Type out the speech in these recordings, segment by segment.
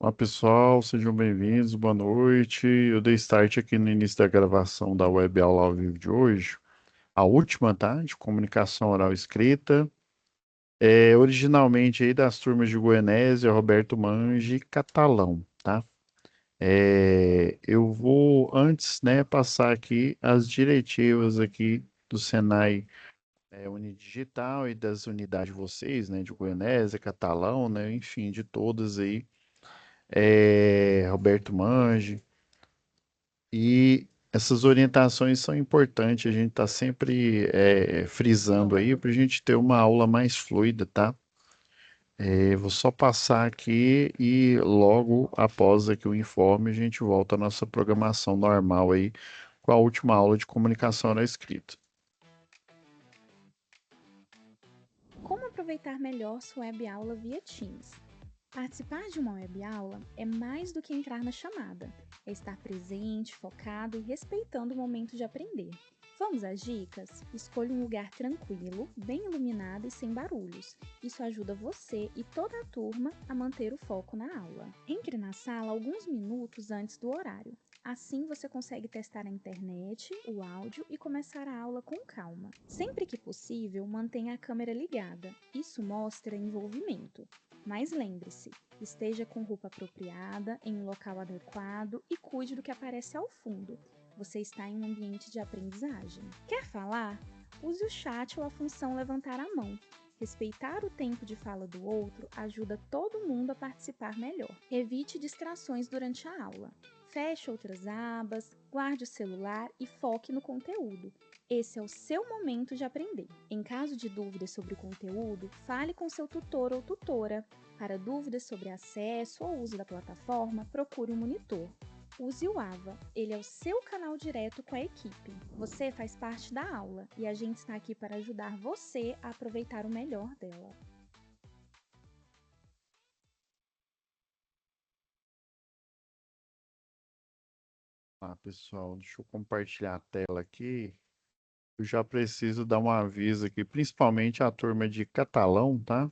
Olá pessoal, sejam bem-vindos, boa noite. Eu dei start aqui no início da gravação da web aula ao vivo de hoje, a última, tá? De comunicação oral escrita. Originalmente aí das turmas de Goianésia, Roberto Mange e Catalão, tá? Eu vou antes, né, passar aqui as diretivas aqui do Senai Unidigital e das unidades de vocês, né, de Goianésia, Catalão, né, enfim, de todas aí, Roberto Mange. E essas orientações são importantes, a gente está sempre frisando aí para a gente ter uma aula mais fluida, tá? Vou só passar aqui e logo após aqui o informe a gente volta à nossa programação normal aí com a última aula de comunicação na escrita. Como aproveitar melhor sua web aula via Teams? Participar de uma web aula é mais do que entrar na chamada, é estar presente, focado e respeitando o momento de aprender. Vamos às dicas? Escolha um lugar tranquilo, bem iluminado e sem barulhos. Isso ajuda você e toda a turma a manter o foco na aula. Entre na sala alguns minutos antes do horário. Assim você consegue testar a internet, o áudio e começar a aula com calma. Sempre que possível, mantenha a câmera ligada. Isso mostra envolvimento. Mas lembre-se, esteja com roupa apropriada, em um local adequado e cuide do que aparece ao fundo. Você está em um ambiente de aprendizagem. Quer falar? Use o chat ou a função levantar a mão. Respeitar o tempo de fala do outro ajuda todo mundo a participar melhor. Evite distrações durante a aula. Feche outras abas, guarde o celular e foque no conteúdo. Esse é o seu momento de aprender. Em caso de dúvidas sobre o conteúdo, fale com seu tutor ou tutora. Para dúvidas sobre acesso ou uso da plataforma, procure um monitor. Use o AVA, ele é o seu canal direto com a equipe. Você faz parte da aula e a gente está aqui para ajudar você a aproveitar o melhor dela. Pessoal, deixa eu compartilhar a tela aqui. Eu já preciso dar um aviso aqui, principalmente a turma de Catalão, tá?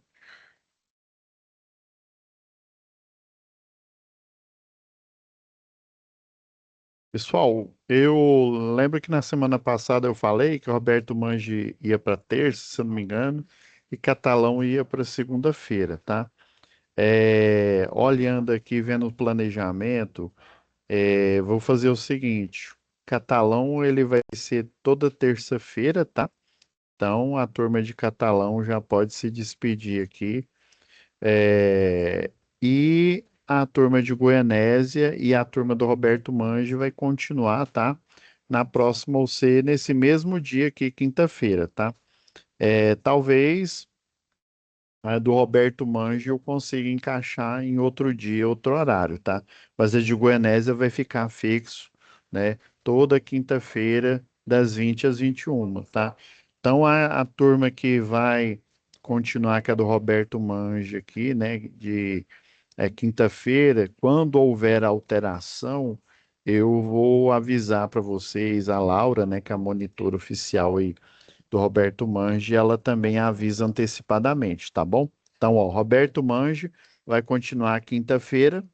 Pessoal, eu lembro que na semana passada eu falei que o Roberto Mangi ia para terça, se eu não me engano, e Catalão ia para segunda-feira, tá? Olhando aqui, vendo o planejamento, vou fazer o seguinte: Catalão ele vai ser toda terça-feira, tá? Então a turma de Catalão já pode se despedir aqui. E a turma de Goianésia e a turma do Roberto Mangi vai continuar, tá? Na próxima, ou ser nesse mesmo dia aqui, quinta-feira, tá? Talvez a do Roberto Mangi eu consiga encaixar em outro dia, outro horário, tá? Mas a de Goianésia vai ficar fixo, né? Toda quinta-feira, das 20 às 21, tá? Então a turma que vai continuar, que é a do Roberto Mangi aqui, né? Quinta-feira, quando houver alteração, eu vou avisar para vocês, a Laura, né, que é a monitora oficial aí do Roberto Mangi, ela também avisa antecipadamente, tá bom? Então, ó, Roberto Mangi vai continuar quinta-feira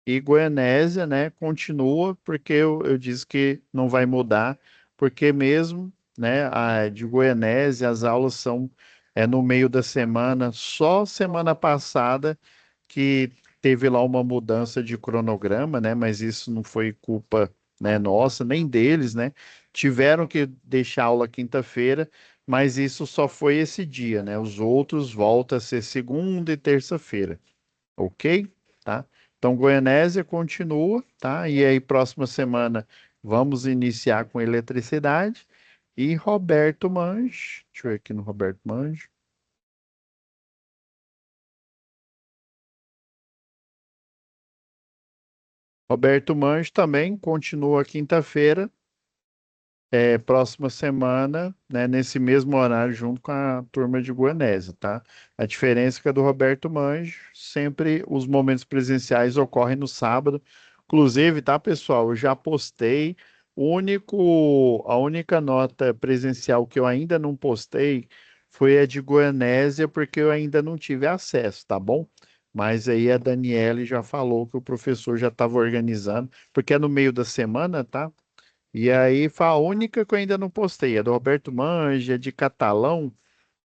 e Goianésia, né, continua, porque eu disse que não vai mudar, porque mesmo, né, de Goianésia as aulas são no meio da semana, só semana passada que teve lá uma mudança de cronograma, né? Mas isso não foi culpa, né, nossa, nem deles, né? Tiveram que deixar a aula quinta-feira, mas isso só foi esse dia, né? Os outros voltam a ser segunda e terça-feira, ok? Tá? Então, Goianésia continua, tá? E aí, próxima semana, vamos iniciar com eletricidade. E Roberto Mange, deixa eu ver aqui no Roberto Mange. Roberto Mange também continua quinta-feira, próxima semana, né, nesse mesmo horário, junto com a turma de Goianésia, tá? A diferença é que a do Roberto Mange, sempre os momentos presenciais ocorrem no sábado. Inclusive, tá, pessoal? Eu já postei. A única nota presencial que eu ainda não postei foi a de Goianésia, porque eu ainda não tive acesso, tá bom? Mas aí a Daniele já falou que o professor já estava organizando, porque é no meio da semana, tá? E aí foi a única que eu ainda não postei, a do Roberto Manja, de Catalão,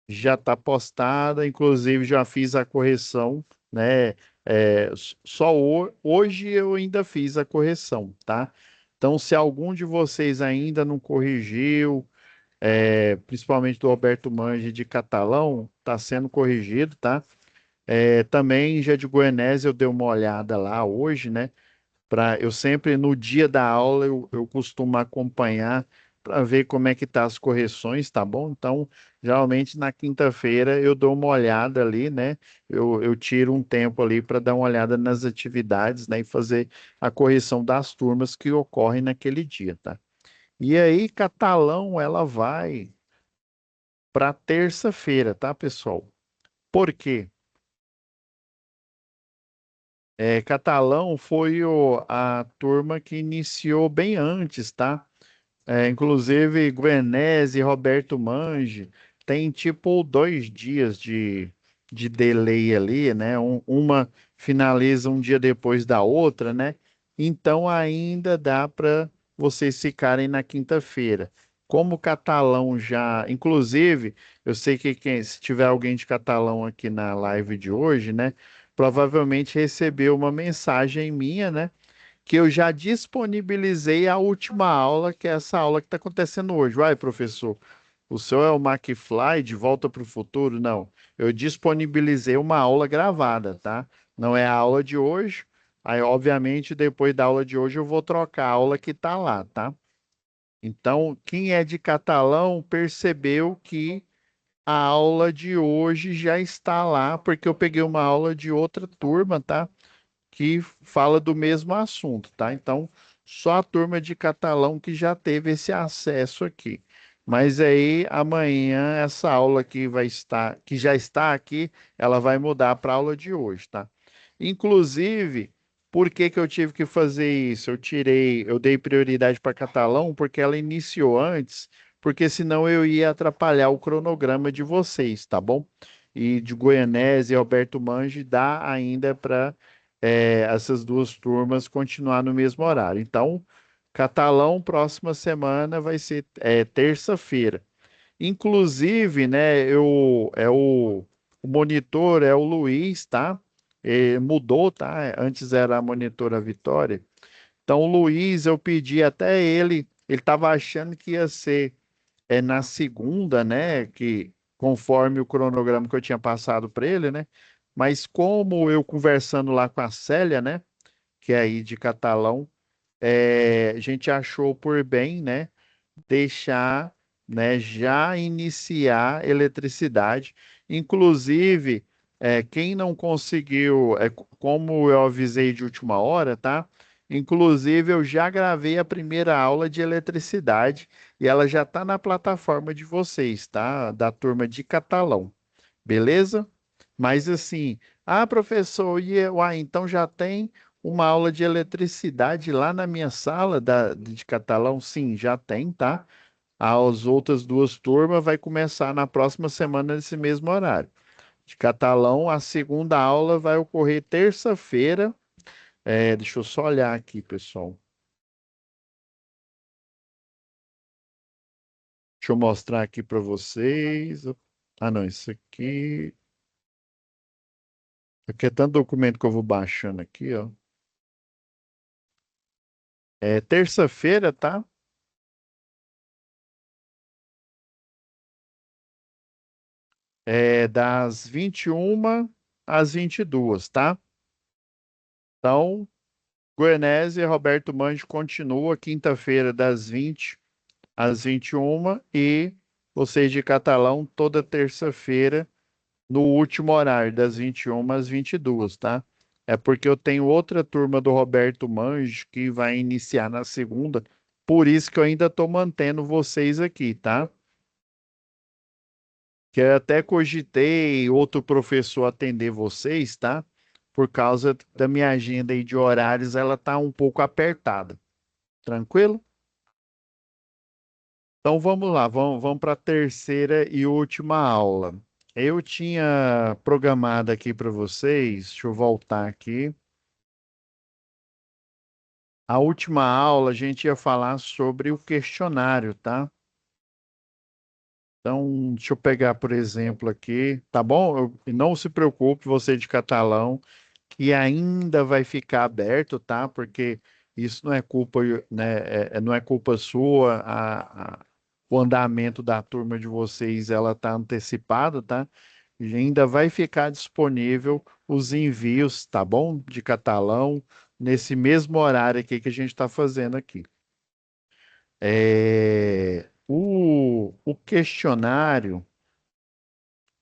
já está postada, inclusive já fiz a correção, né? Hoje eu ainda fiz a correção, tá? Então, se algum de vocês ainda não corrigiu, principalmente do Roberto Manja de Catalão, está sendo corrigido, tá? Também já de Goianésia eu dei uma olhada lá hoje, né? Eu sempre no dia da aula eu costumo acompanhar para ver como é que tá as correções, tá bom? Então, geralmente na quinta-feira eu dou uma olhada ali, né? Eu tiro um tempo ali para dar uma olhada nas atividades, né? E fazer a correção das turmas que ocorrem naquele dia, tá? E aí, Catalão, ela vai para terça-feira, tá, pessoal? Por quê? Catalão foi a turma que iniciou bem antes, tá? Inclusive, Guenese e Roberto Mangi tem tipo 2 dias de delay ali, né? Uma finaliza um dia depois da outra, né? Então ainda dá para vocês ficarem na quinta-feira. Como o Catalão já, inclusive, eu sei que se tiver alguém de Catalão aqui na live de hoje, né? Provavelmente recebeu uma mensagem minha, né? Que eu já disponibilizei a última aula, que é essa aula que está acontecendo hoje. Vai, professor, o seu é o McFly de Volta para o Futuro? Não, eu disponibilizei uma aula gravada, tá? Não é a aula de hoje. Aí, obviamente, depois da aula de hoje, eu vou trocar a aula que está lá, tá? Então, quem é de catalão percebeu que a aula de hoje já está lá, porque eu peguei uma aula de outra turma, tá? Que fala do mesmo assunto, tá? Então, só a turma de catalão que já teve esse acesso aqui. Mas aí amanhã essa aula que vai estar, que já está aqui, ela vai mudar para a aula de hoje, tá? Inclusive, por que que eu tive que fazer isso? Eu dei prioridade para catalão porque ela iniciou antes, porque senão eu ia atrapalhar o cronograma de vocês, tá bom? E de Goianese e Alberto Mangi dá ainda para essas duas turmas continuar no mesmo horário. Então, Catalão, próxima semana vai ser terça-feira. Inclusive, né, o monitor é o Luiz, tá? Mudou, tá? Antes era a monitora Vitória. Então, o Luiz, eu pedi até ele estava achando que ia ser na segunda, né? Que conforme o cronograma que eu tinha passado para ele, né? Mas como eu conversando lá com a Célia, né? Que é aí de Catalão, a gente achou por bem, né? Deixar, né? Já iniciar eletricidade. Inclusive, quem não conseguiu, como eu avisei de última hora, tá? Inclusive, eu já gravei a primeira aula de eletricidade e ela já está na plataforma de vocês, tá? Da turma de Catalão, beleza? Mas assim, professor, então já tem uma aula de eletricidade lá na minha sala de Catalão? Sim, já tem, tá? As outras duas turmas vai começar na próxima semana nesse mesmo horário. De Catalão, a segunda aula vai ocorrer terça-feira. Deixa eu só olhar aqui, pessoal. Deixa eu mostrar aqui para vocês. Ah, não, isso aqui. Aqui é tanto documento que eu vou baixando aqui, ó. É terça-feira, tá? Das 21 às 22, tá? Então, Goianésia e Roberto Mangi continua quinta-feira das 20 às 21 e vocês de Catalão toda terça-feira no último horário, das 21 às 22, tá? É porque eu tenho outra turma do Roberto Mangi que vai iniciar na segunda, por isso que eu ainda estou mantendo vocês aqui, tá? Que eu até cogitei outro professor atender vocês, tá? Por causa da minha agenda aí de horários, ela tá um pouco apertada. Tranquilo? Então vamos lá, vamos para a terceira e última aula. eu tinha programado aqui para vocês, deixa eu voltar aqui. A última aula a gente ia falar sobre o questionário, tá? Então, deixa eu pegar, por exemplo, aqui, tá bom? E não se preocupe, você de catalão, que ainda vai ficar aberto, tá? Porque isso não é culpa, né? Não é culpa sua. O andamento da turma de vocês, ela tá antecipada, tá? E ainda vai ficar disponível os envios, tá bom? De catalão, nesse mesmo horário aqui que a gente está fazendo aqui. O questionário,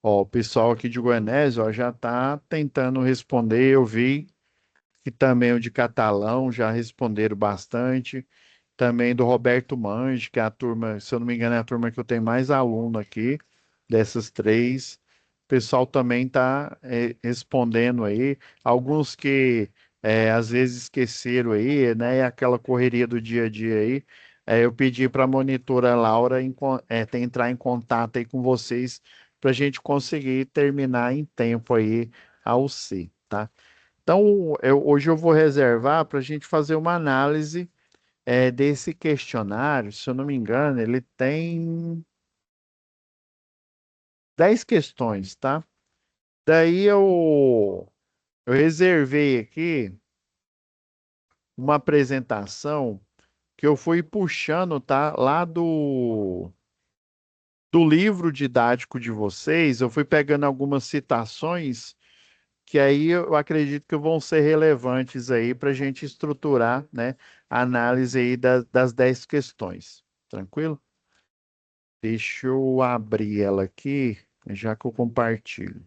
ó, o pessoal aqui de Goianésia, ó, já está tentando responder. Eu vi que também o de catalão já responderam bastante. Também do Roberto Mangi, que é a turma, se eu não me engano, é a turma que eu tenho mais aluno aqui, dessas três. O pessoal também está respondendo aí. Alguns que às vezes esqueceram aí, né? Aquela correria do dia a dia aí. Eu pedi para a monitora Laura entrar em contato aí com vocês para a gente conseguir terminar em tempo aí ao C, tá? Então, hoje eu vou reservar para a gente fazer uma análise desse questionário. Se eu não me engano, ele tem 10 questões, tá? Daí eu reservei aqui uma apresentação que eu fui puxando, tá? Lá do livro didático de vocês, eu fui pegando algumas citações que aí eu acredito que vão ser relevantes aí para a gente estruturar, né, a análise aí das 10 questões. Tranquilo? Deixa eu abrir ela aqui, já que eu compartilho.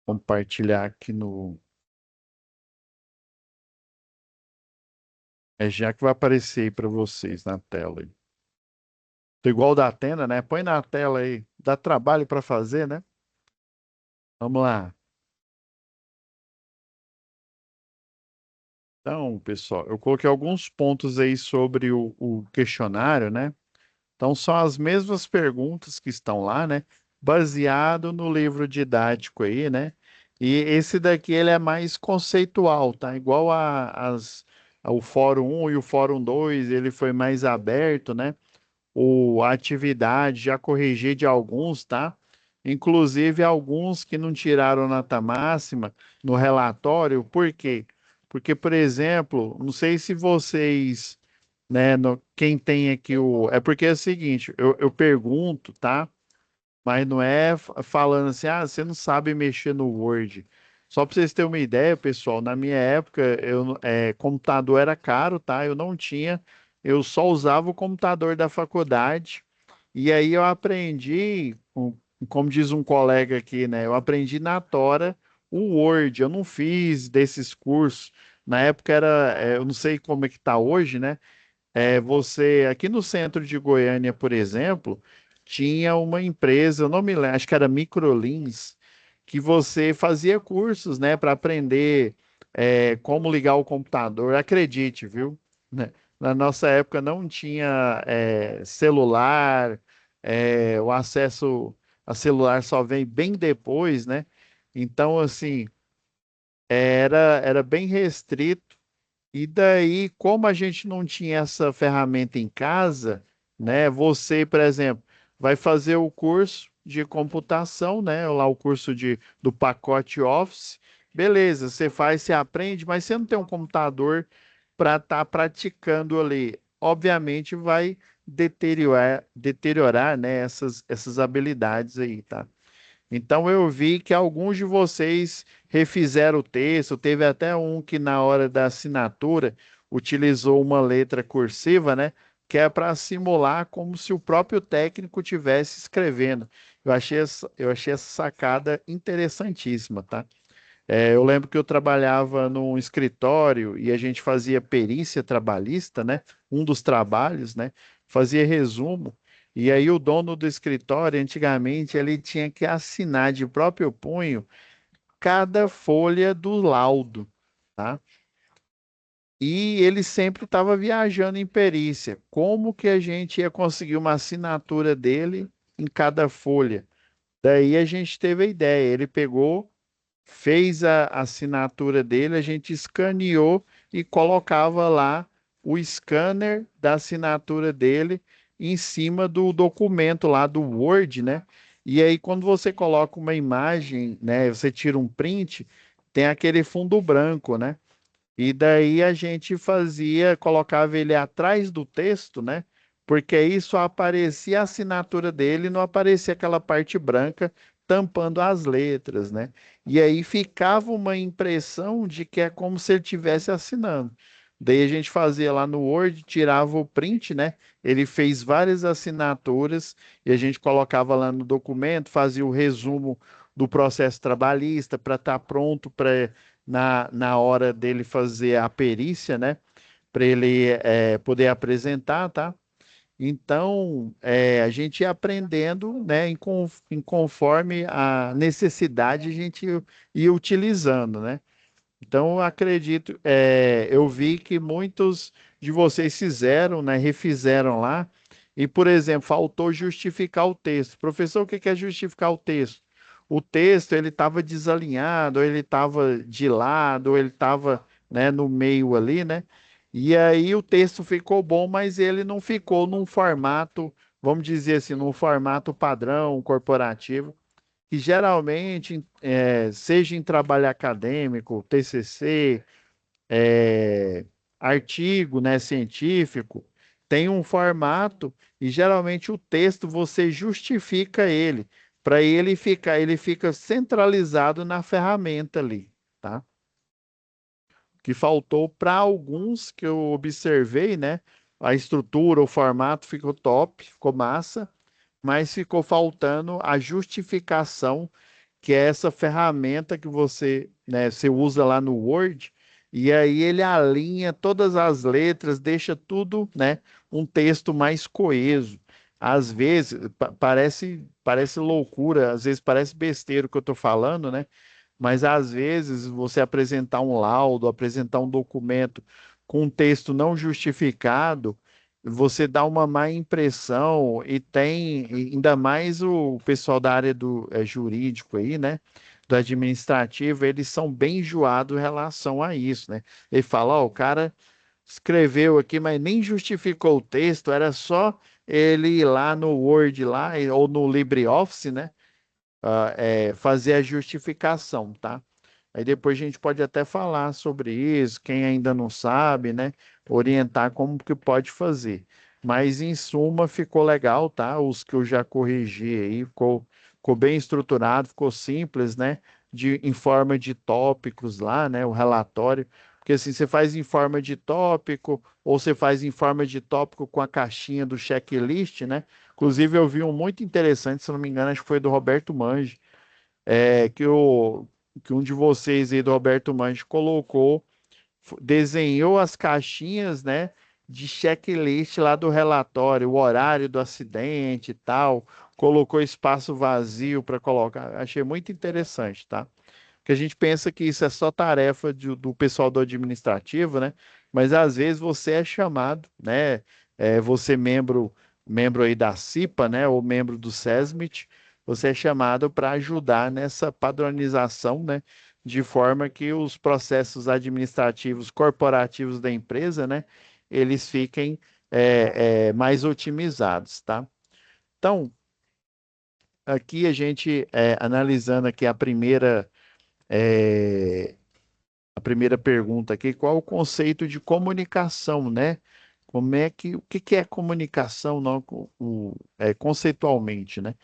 Compartilhar aqui no. Já que vai aparecer aí para vocês na tela aí. Tô igual o da Atena, né? Põe na tela aí. Dá trabalho para fazer, né? Vamos lá. Então, pessoal, eu coloquei alguns pontos aí sobre o questionário, né? Então, são as mesmas perguntas que estão lá, né? Baseado no livro didático aí, né? E esse daqui, ele é mais conceitual, tá? Igual o Fórum 1 e o Fórum 2, ele foi mais aberto, né? A atividade, já corrigi de alguns, tá? Inclusive alguns que não tiraram nota máxima no relatório. Por quê? Porque, por exemplo, não sei se vocês, né, quem tem aqui o. É porque é o seguinte, eu pergunto, tá? Mas não é falando assim, ah, você não sabe mexer no Word. Só para vocês terem uma ideia, pessoal, na minha época, computador era caro, tá? Eu não tinha, eu só usava o computador da faculdade. E aí eu aprendi, como diz um colega aqui, né? Eu aprendi na tora o Word. Eu não fiz desses cursos. Na época eu não sei como é que tá hoje, né? Você, aqui no centro de Goiânia, por exemplo, tinha uma empresa, eu não me lembro, acho que era Microlins, que você fazia cursos, né, para aprender como ligar o computador. Acredite, viu? Né? Na nossa época não tinha celular, o acesso a celular só vem bem depois, né? Então, assim, era bem restrito. E daí, como a gente não tinha essa ferramenta em casa, né? Você, por exemplo, vai fazer o curso de computação, né? Lá o curso do pacote Office. Beleza, você faz, você aprende, mas você não tem um computador para estar praticando ali. Obviamente vai deteriorar, né, essas habilidades aí, tá? Então eu vi que alguns de vocês refizeram o texto, teve até um que na hora da assinatura utilizou uma letra cursiva, né? Que é para simular como se o próprio técnico tivesse escrevendo. Eu achei essa sacada interessantíssima, tá? Eu lembro que eu trabalhava num escritório e a gente fazia perícia trabalhista, né? Um dos trabalhos, né? Fazia resumo. E aí o dono do escritório, antigamente, ele tinha que assinar de próprio punho cada folha do laudo, tá? E ele sempre estava viajando em perícia. Como que a gente ia conseguir uma assinatura dele em cada folha? Daí a gente teve a ideia. Ele pegou, fez a assinatura dele, a gente escaneou e colocava lá o scanner da assinatura dele em cima do documento lá do Word, né? E aí, quando você coloca uma imagem, né? Você tira um print, tem aquele fundo branco, né? E daí a gente fazia, colocava ele atrás do texto, né? Porque aí só aparecia a assinatura dele, não aparecia aquela parte branca tampando as letras, né? E aí ficava uma impressão de que é como se ele estivesse assinando. Daí a gente fazia lá no Word, tirava o print, né? Ele fez várias assinaturas e a gente colocava lá no documento, fazia o resumo do processo trabalhista para estar pronto para na hora dele fazer a perícia, né? Para ele poder apresentar, tá? Então, a gente ia aprendendo, né? Em conforme a necessidade, a gente ia utilizando, né? Então, eu acredito, eu vi que muitos de vocês fizeram, né, refizeram lá, e, por exemplo, faltou justificar o texto. Professor, o que que é justificar o texto? O texto, ele estava desalinhado, ou ele estava de lado, ou ele estava, né, no meio ali, né? E aí o texto ficou bom, mas ele não ficou num formato, vamos dizer assim, num formato padrão corporativo que geralmente, seja em trabalho acadêmico, TCC, é, artigo, né, científico, tem um formato e geralmente o texto você justifica ele, para ele fica centralizado na ferramenta ali, tá? Que faltou para alguns que eu observei, né? A estrutura, o formato ficou top, ficou massa, mas ficou faltando a justificação que é essa ferramenta que você, né, você usa lá no Word, e aí ele alinha todas as letras, deixa tudo, né, um texto mais coeso. Às vezes, parece loucura, às vezes parece besteira o que eu estou falando, né? Mas às vezes você apresentar um laudo, apresentar um documento com um texto não justificado, você dá uma má impressão e tem ainda mais o pessoal da área do jurídico aí, né? Do administrativo, eles são bem enjoados em relação a isso, né? Ele fala, ó, o cara escreveu aqui, mas nem justificou o texto, era só ele ir lá no Word lá, ou no LibreOffice, né? Fazer a justificação, tá? Aí depois a gente pode até falar sobre isso, quem ainda não sabe, né? Orientar como que pode fazer. Mas em suma ficou legal, tá? Os que eu já corrigi aí, ficou bem estruturado, ficou simples, né? Em forma de tópicos lá, né? O relatório. Porque assim, você faz em forma de tópico, ou você faz em forma de tópico com a caixinha do checklist, né? Inclusive, eu vi um muito interessante, se não me engano, acho que foi do Roberto Mangi, que um de vocês aí, do Roberto Mangi, colocou, desenhou as caixinhas, né, de checklist lá do relatório, o horário do acidente e tal, colocou espaço vazio para colocar. Achei muito interessante, tá? Porque a gente pensa que isso é só tarefa do pessoal do administrativo, né? Mas às vezes você é chamado, né? Você membro aí da CIPA, né? Ou membro do SESMIT, você é chamado para ajudar nessa padronização, né? De forma que os processos administrativos corporativos da empresa, né? Eles fiquem mais otimizados, tá? Então, aqui a gente analisando aqui é, a primeira pergunta aqui, qual o conceito de comunicação, né? O que que é comunicação, não, conceitualmente, né?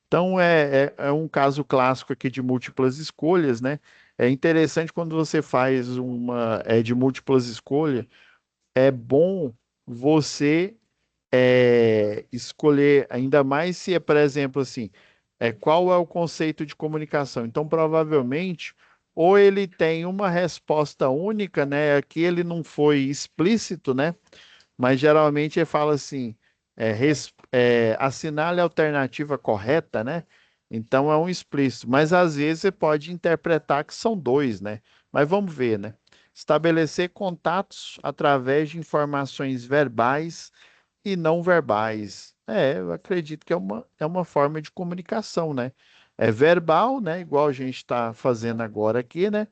Então, é um caso clássico aqui de múltiplas escolhas, né? É interessante quando você faz uma de múltiplas escolhas, é bom você escolher, ainda mais se é, por exemplo, assim, qual é o conceito de comunicação? Então, provavelmente, ou ele tem uma resposta única, né? Aqui ele não foi explícito, né? Mas geralmente ele fala assim, assinale a alternativa correta, né? Então é um explícito, mas às vezes você pode interpretar que são dois, né? Mas vamos ver, né? Estabelecer contatos através de informações verbais e não verbais. Eu acredito que é uma forma de comunicação, né? É verbal, né? Igual a gente está fazendo agora aqui, né?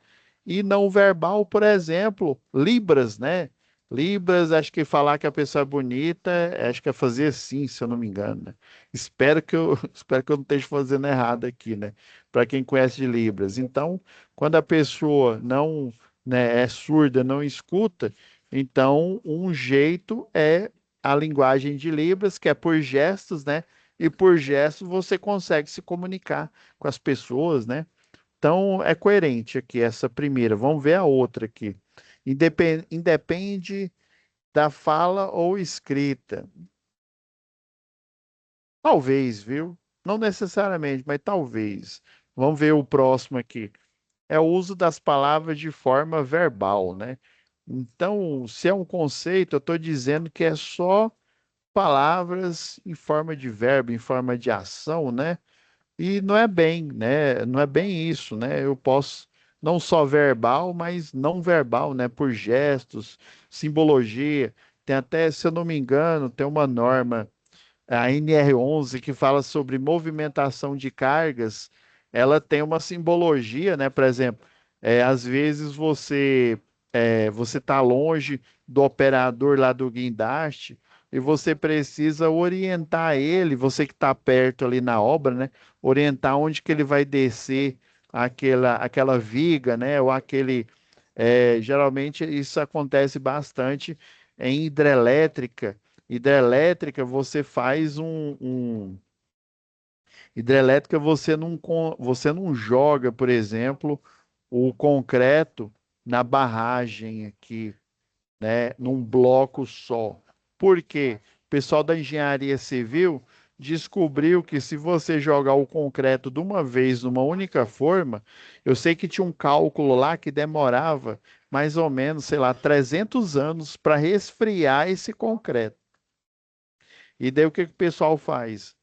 E não verbal, por exemplo, Libras, né? Libras, acho que falar que a pessoa é bonita, acho que é fazer assim, se eu não me engano, né? Espero que eu não esteja fazendo errado aqui, né? Para quem conhece de Libras. Então, quando a pessoa não, né, é surda, não escuta, então um jeito é a linguagem de Libras, que é por gestos, né? E por gestos você consegue se comunicar com as pessoas, né? Então é coerente aqui essa primeira. Vamos ver a outra aqui. Independe da fala ou escrita. Talvez, viu? Não necessariamente, mas talvez. Vamos ver o próximo aqui. É o uso das palavras de forma verbal, né? Então, se é um conceito, eu estou dizendo que é só palavras em forma de verbo, em forma de ação, né? E não é bem, né? Não é bem isso, né? Eu posso não só verbal, mas não verbal, né? Por gestos, simbologia. Tem até, se eu não me engano, tem uma norma a NR11 que fala sobre movimentação de cargas, ela tem uma simbologia, né? Por exemplo, às vezes você está longe do operador lá do guindaste e você precisa orientar ele, você que está perto ali na obra, né? Orientar onde que ele vai descer aquela viga, né? Ou geralmente isso acontece bastante em hidrelétrica. Hidrelétrica, você faz hidrelétrica, você não joga, por exemplo, o concreto na barragem aqui, né, num bloco só. Por quê? O pessoal da engenharia civil descobriu que se você jogar o concreto de uma vez numa única forma, eu sei que tinha um cálculo lá que demorava mais ou menos, sei lá, 300 anos para resfriar esse concreto. E daí o que que o pessoal faz?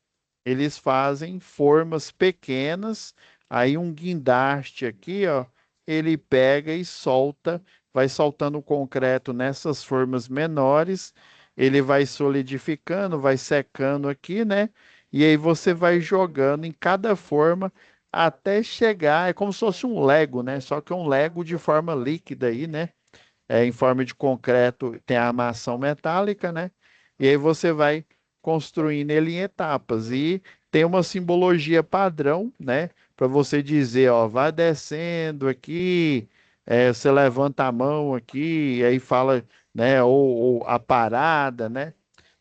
Eles fazem formas pequenas, aí um guindaste aqui, ó, ele pega e solta, vai soltando o concreto nessas formas menores, ele vai solidificando, vai secando aqui, né? E aí você vai jogando em cada forma até chegar, é como se fosse um Lego, né? Só que é um Lego de forma líquida aí, né? Em forma de concreto, tem a armação metálica, né? E aí você vai construindo ele em etapas e tem uma simbologia padrão, né? Para você dizer, ó, vai descendo aqui, você levanta a mão aqui, e aí fala, né? Ou a parada, né?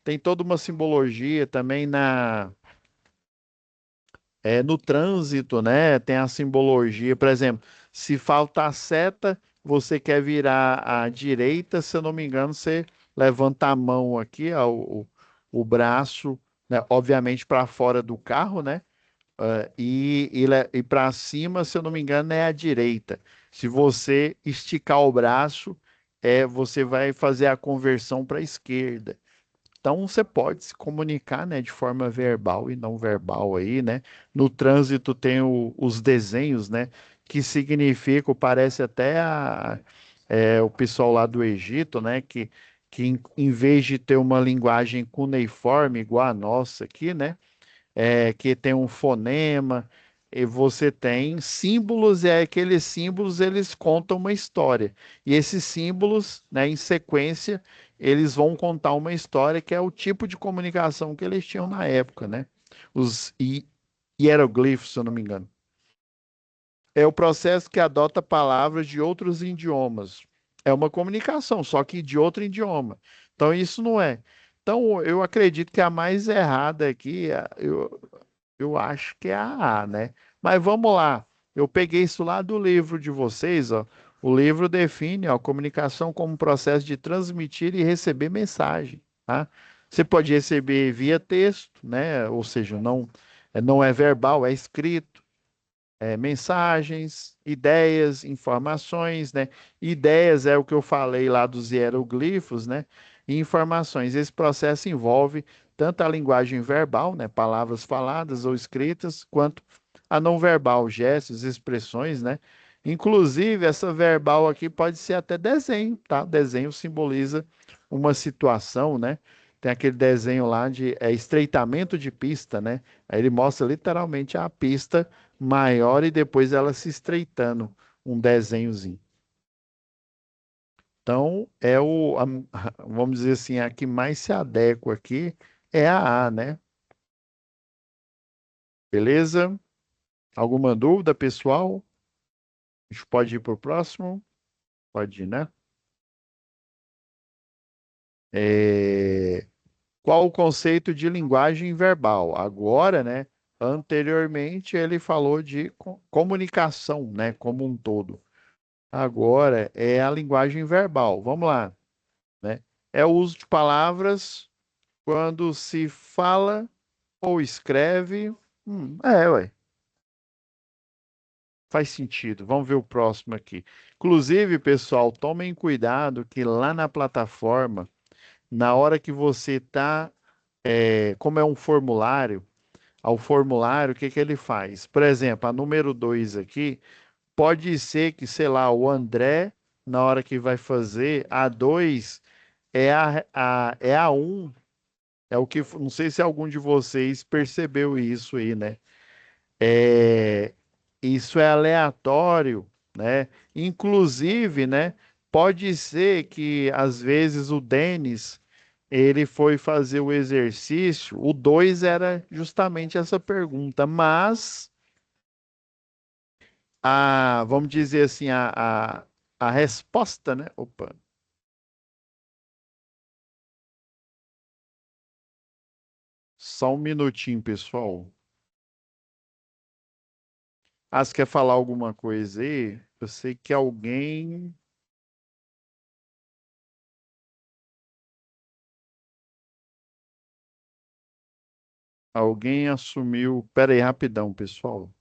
Tem toda uma simbologia também no trânsito, né? Tem a simbologia, por exemplo, se faltar seta, você quer virar à direita, se eu não me engano, você levanta a mão aqui, ó, o braço, né? Obviamente para fora do carro, né? E para cima, se eu não me engano, é à direita. Se você esticar o braço, você vai fazer a conversão para a esquerda. Então você pode se comunicar, né, de forma verbal e não verbal aí, né? No trânsito tem os desenhos, né, que significam, parece até o pessoal lá do Egito, né, que em vez de ter uma linguagem cuneiforme igual a nossa aqui, né, que tem um fonema, e você tem símbolos, e aqueles símbolos eles contam uma história. E esses símbolos, né, em sequência, eles vão contar uma história que é o tipo de comunicação que eles tinham na época, né? Os hieroglifos, se eu não me engano. É o processo que adota palavras de outros idiomas. É uma comunicação, só que de outro idioma. Então, isso não é. Então, eu acredito que a mais errada aqui, eu acho que é a A, né? Mas vamos lá. Eu peguei isso lá do livro de vocês, ó. O livro define, ó, comunicação como processo de transmitir e receber mensagem, tá? Você pode receber via texto, né? Ou seja, não é verbal, é escrito, mensagens, ideias, informações, né? Ideias é o que eu falei lá dos hieroglifos, né? E informações. Esse processo envolve tanto a linguagem verbal, né, palavras faladas ou escritas, quanto a não verbal, gestos, expressões, né? Inclusive, essa verbal aqui pode ser até desenho, tá? Desenho simboliza uma situação, né? Tem aquele desenho lá de estreitamento de pista, né? Aí ele mostra literalmente a pista maior e depois ela se estreitando, um desenhozinho. Então, vamos dizer assim, a que mais se adequa aqui é a A, né? Beleza? Alguma dúvida, pessoal? A gente pode ir para o próximo? Pode ir, né? É, Qual o conceito de linguagem verbal? Agora, né? Anteriormente ele falou de comunicação, né? Como um todo. Agora é a linguagem verbal. Vamos lá, né? É o uso de palavras quando se fala ou escreve. Ué, faz sentido. Vamos ver o próximo aqui. Inclusive, pessoal, tomem cuidado que lá na plataforma, na hora que você está, como é um formulário, ao formulário, o que que ele faz? Por exemplo, a número 2 aqui, pode ser que, sei lá, o André, na hora que vai fazer, a 2 é a um. É o que, não sei se algum de vocês percebeu isso aí, né? É, isso é aleatório, né? Inclusive, né? Pode ser que às vezes o Denis ele foi fazer o exercício, o 2 era justamente essa pergunta, mas vamos dizer assim, a resposta, né? Opa, só um minutinho, pessoal. Você quer falar alguma coisa aí? Eu sei que alguém assumiu. Pera aí, rapidão, pessoal.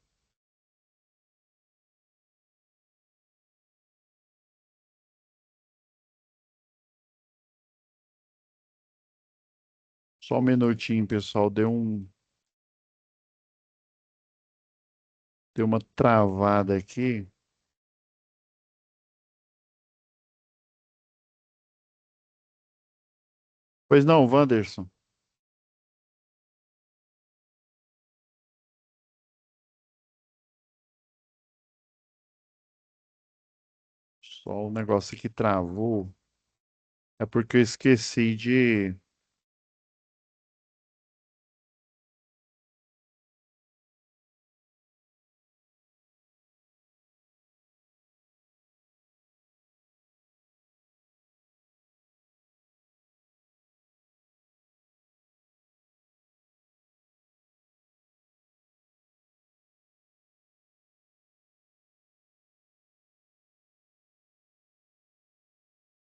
Só um minutinho, pessoal. Deu uma travada aqui. Pois não, Wanderson. Só o negócio aqui travou. É porque eu esqueci de.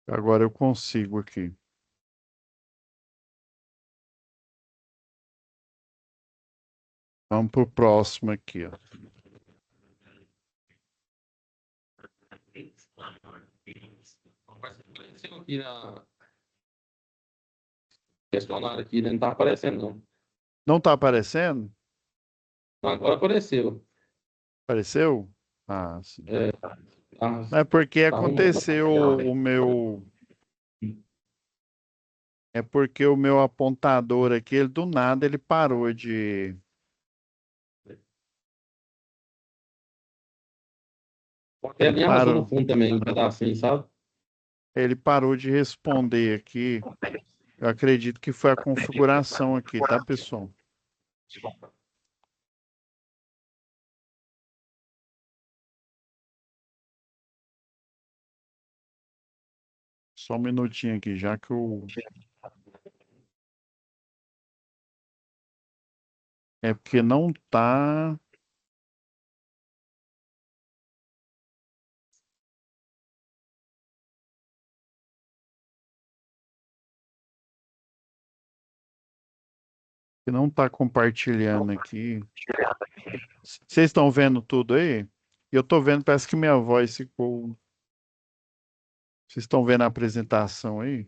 Agora eu consigo aqui. Vamos pro próximo aqui, ó. Apareceu aqui na questionário aqui, né? Não tá aparecendo, não. Não tá aparecendo? Agora apareceu. Apareceu? Ah, sim. É, tá, É porque tá arrumando. aconteceu o meu. É porque o meu apontador aqui, ele do nada, ele parou de. Tem a Ele minha azul no parou. fundo também, um pedacinho, sabe? Ele parou de responder aqui. Eu acredito que foi a configuração aqui, tá, pessoal? Só um minutinho aqui, já que eu. É porque não tá. Que não tá compartilhando aqui. Vocês estão vendo tudo aí? Eu tô vendo, parece que minha voz ficou. Vocês estão vendo a apresentação aí?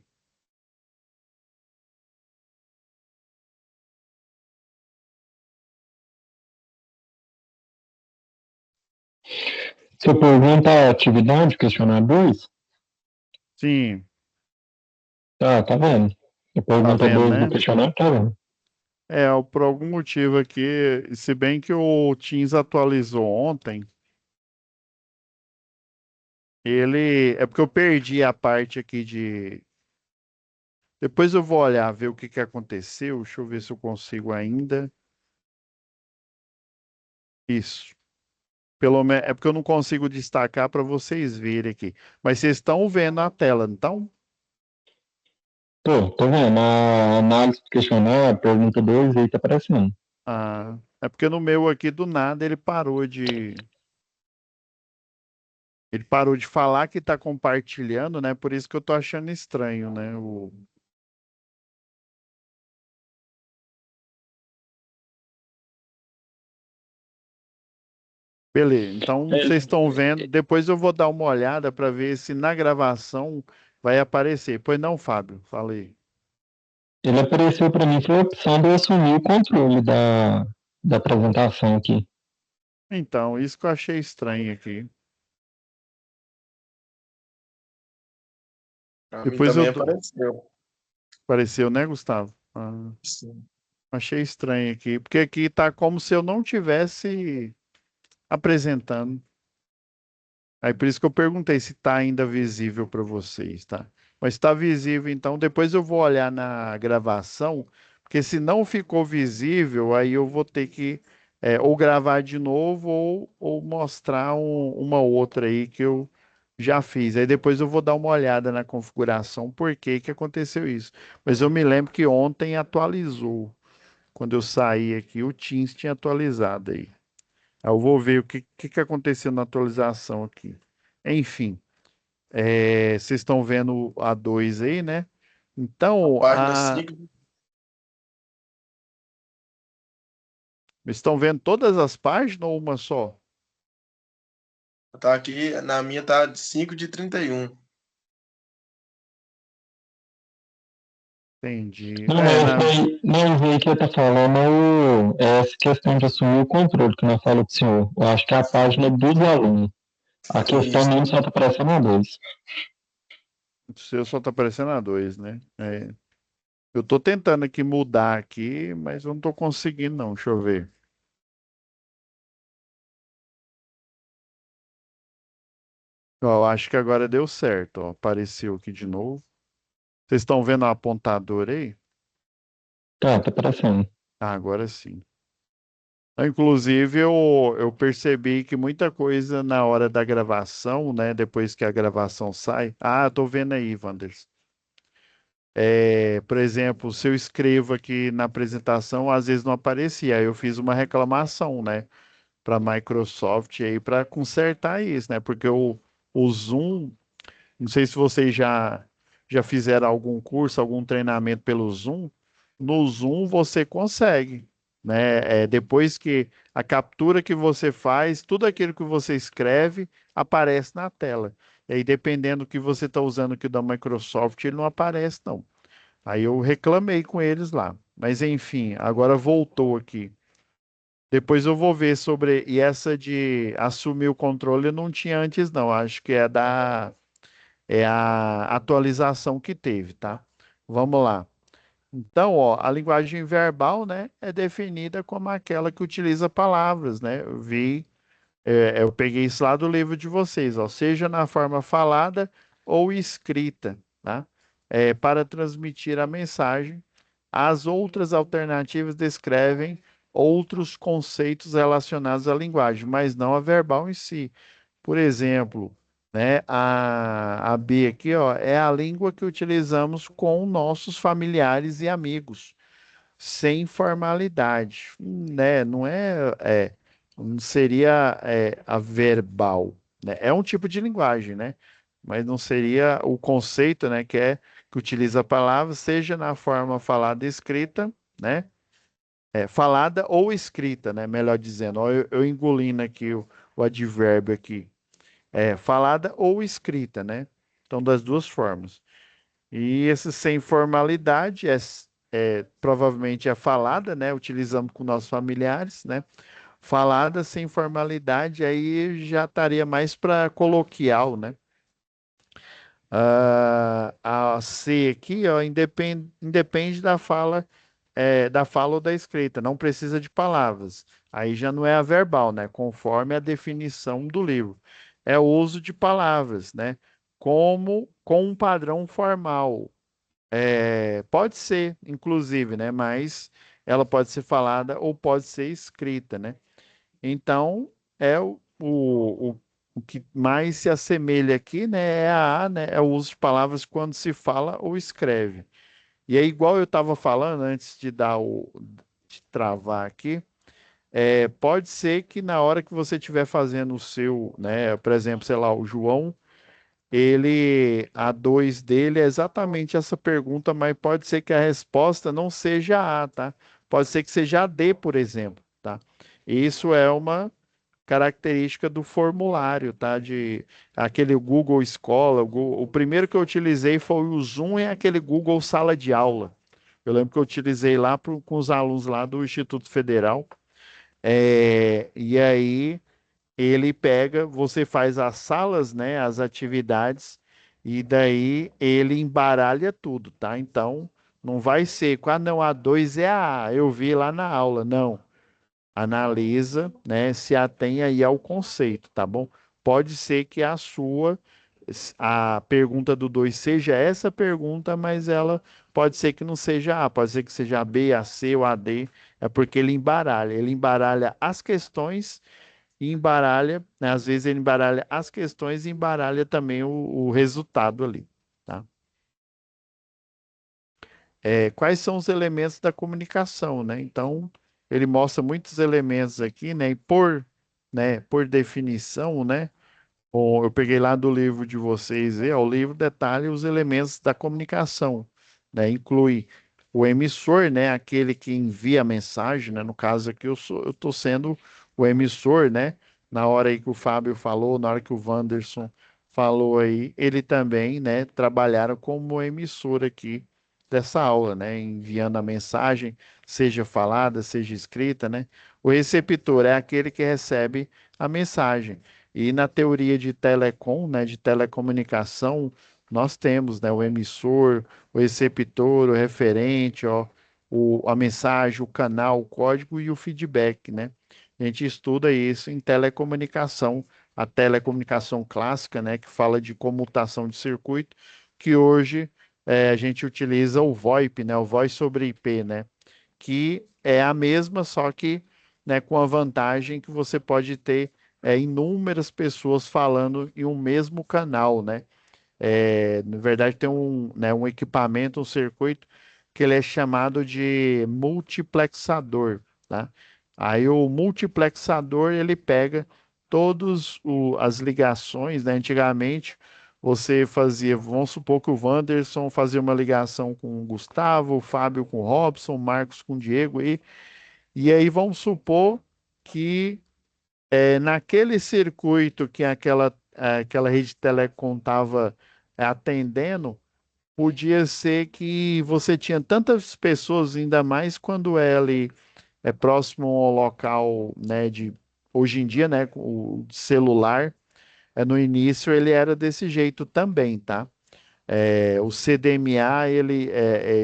Você pergunta a atividade, questionário 2? Sim, Tá vendo? A tá pergunta vendo, 2 do né? questionário, tá vendo? Por algum motivo aqui, se bem que o Teams atualizou ontem, é porque eu perdi a parte aqui de. Depois eu vou olhar, ver o que que aconteceu. Deixa eu ver se eu consigo ainda. Isso. Pelo menos é porque eu não consigo destacar para vocês verem aqui. Mas vocês estão vendo a tela, então? Tô vendo. A análise do questionário, pergunta 2 aí tá aparecendo. É porque no meu aqui do nada ele parou de falar que está compartilhando, né? Por isso que eu tô achando estranho, né? Beleza, então vocês estão vendo. Depois eu vou dar uma olhada para ver se na gravação vai aparecer. Pois não, Fábio, falei. Ele apareceu para mim, foi a opção de eu assumir o controle da apresentação aqui. Então, isso que eu achei estranho aqui. Pra mim Depois eu também dou. apareceu. Apareceu, né, Gustavo? Sim. Achei estranho aqui, porque aqui tá como se eu não tivesse apresentando. Aí por isso que eu perguntei se está ainda visível para vocês, tá? Mas está visível, então depois eu vou olhar na gravação, porque se não ficou visível, aí eu vou ter que ou gravar de novo ou mostrar uma outra aí que eu já fiz. Aí depois eu vou dar uma olhada na configuração, por que que aconteceu isso. Mas eu me lembro que ontem atualizou. Quando eu saí aqui, o Teams tinha atualizado aí. Aí eu vou ver o que aconteceu na atualização aqui. Enfim, vocês estão vendo a 2 aí, né? A Então, página 5 estão vendo todas as páginas ou uma só? tá aqui, na minha tá de 5/31. Entendi. Não, mas aí que ele tá falando é essa questão de assumir o controle, que nós falamos com o senhor. Eu acho que é a página dos alunos. A questão Isso. mesmo só tá aparecendo a 2. O seu só tá aparecendo a 2, né? Eu tô tentando aqui mudar aqui, mas eu não tô conseguindo não. Deixa eu ver. Ó, eu acho que agora deu certo, ó. Apareceu aqui de novo. Vocês estão vendo o apontador aí? Tá aparecendo. Agora sim. Inclusive, eu percebi que muita coisa na hora da gravação, né? Depois que a gravação sai. Ah, tô vendo aí, Wanders. Por exemplo, se eu escrevo aqui na apresentação, às vezes não aparecia. Aí eu fiz uma reclamação, né? Para a Microsoft aí para consertar isso, né? Porque o Zoom, não sei se vocês já fizeram algum curso, algum treinamento pelo Zoom. No Zoom você consegue, né? Depois que a captura que você faz, tudo aquilo que você escreve aparece na tela. E aí, dependendo do que você está usando aqui da Microsoft, ele não aparece, não. Aí eu reclamei com eles lá. Mas enfim, agora voltou aqui. Depois eu vou ver sobre. E essa de assumir o controle não tinha antes, não. Acho que é a atualização que teve, tá? Vamos lá. Então, ó, a linguagem verbal, né, é definida como aquela que utiliza palavras, né? Eu peguei isso lá do livro de vocês, ó, seja na forma falada ou escrita, tá? Para transmitir a mensagem. As outras alternativas descrevem outros conceitos relacionados à linguagem, mas não a verbal em si. Por exemplo, né, a B aqui, ó, é a língua que utilizamos com nossos familiares e amigos, sem formalidade, né? Não seria a verbal, né? É um tipo de linguagem, né? Mas não seria o conceito, né, que utiliza a palavra, seja na forma falada e escrita, né? Falada ou escrita, né? Melhor dizendo, ó, eu engolindo aqui o advérbio aqui falada ou escrita, né? Então, das duas formas. E esse sem formalidade provavelmente é falada, né? Utilizamos com nossos familiares, né? Falada sem formalidade, aí já estaria mais para coloquial, né? A C aqui, ó, independe da fala ou da escrita, não precisa de palavras. Aí já não é a verbal, né? Conforme a definição do livro. É o uso de palavras, né? Como com um padrão formal. Pode ser, inclusive, né? Mas ela pode ser falada ou pode ser escrita, né? Então, é o que mais se assemelha aqui, né? É a A, né? É o uso de palavras quando se fala ou escreve. E é igual eu estava falando antes de travar aqui. Pode ser que na hora que você estiver fazendo o seu, né? Por exemplo, sei lá, o João, a 2 dele é exatamente essa pergunta, mas pode ser que a resposta não seja A, tá? Pode ser que seja a D, por exemplo, tá? Isso é uma característica do formulário, tá? De aquele Google Escola, o primeiro que eu utilizei foi o Zoom e aquele Google Sala de Aula. Eu lembro que eu utilizei lá com os alunos lá do Instituto Federal. E aí ele pega, você faz as salas, né? As atividades, e daí ele embaralha tudo, tá? Então, não vai ser, não, a 2 é a A, eu vi lá na aula, não analisa, né, se atém aí ao conceito, tá bom? Pode ser que a pergunta do 2 seja essa pergunta, mas ela pode ser que não seja A, pode ser que seja a B, a C ou a D, é porque ele embaralha as questões e embaralha, né, às vezes ele embaralha as questões e embaralha também o resultado ali, tá? Quais são os elementos da comunicação, né? Então, ele mostra muitos elementos aqui, né? Por definição, né? Bom, eu peguei lá do livro de vocês, o livro detalha os elementos da comunicação, né? Inclui o emissor, né? Aquele que envia a mensagem, né? No caso aqui, eu estou sendo o emissor, né? Na hora aí que o Fábio falou, na hora que o Wanderson falou aí, ele também, né? Trabalharam como emissor aqui dessa aula, né? Enviando a mensagem, seja falada, seja escrita, né? O receptor é aquele que recebe a mensagem. E na teoria de telecom, né, de telecomunicação, nós temos, né, o emissor, o receptor, o referente, ó, a mensagem, o canal, o código e o feedback, né? A gente estuda isso em telecomunicação, a telecomunicação clássica, né, que fala de comutação de circuito, que hoje a gente utiliza o VoIP, né, o Voz sobre IP, né, que é a mesma, só que, né, com a vantagem que você pode ter inúmeras pessoas falando em um mesmo canal, né? Na verdade, tem um equipamento, um circuito, que ele é chamado de multiplexador, tá? Aí o multiplexador, ele pega todas as ligações, né? Antigamente, você fazia, vamos supor que o Wanderson fazia uma ligação com o Gustavo, o Fábio com o Robson, o Marcos com o Diego, e aí vamos supor que naquele circuito que aquela rede de telecom estava atendendo, podia ser que você tinha tantas pessoas, ainda mais quando é ali próximo ao local, né, hoje em dia, né, o celular, no início ele era desse jeito também, tá? O CDMA, ele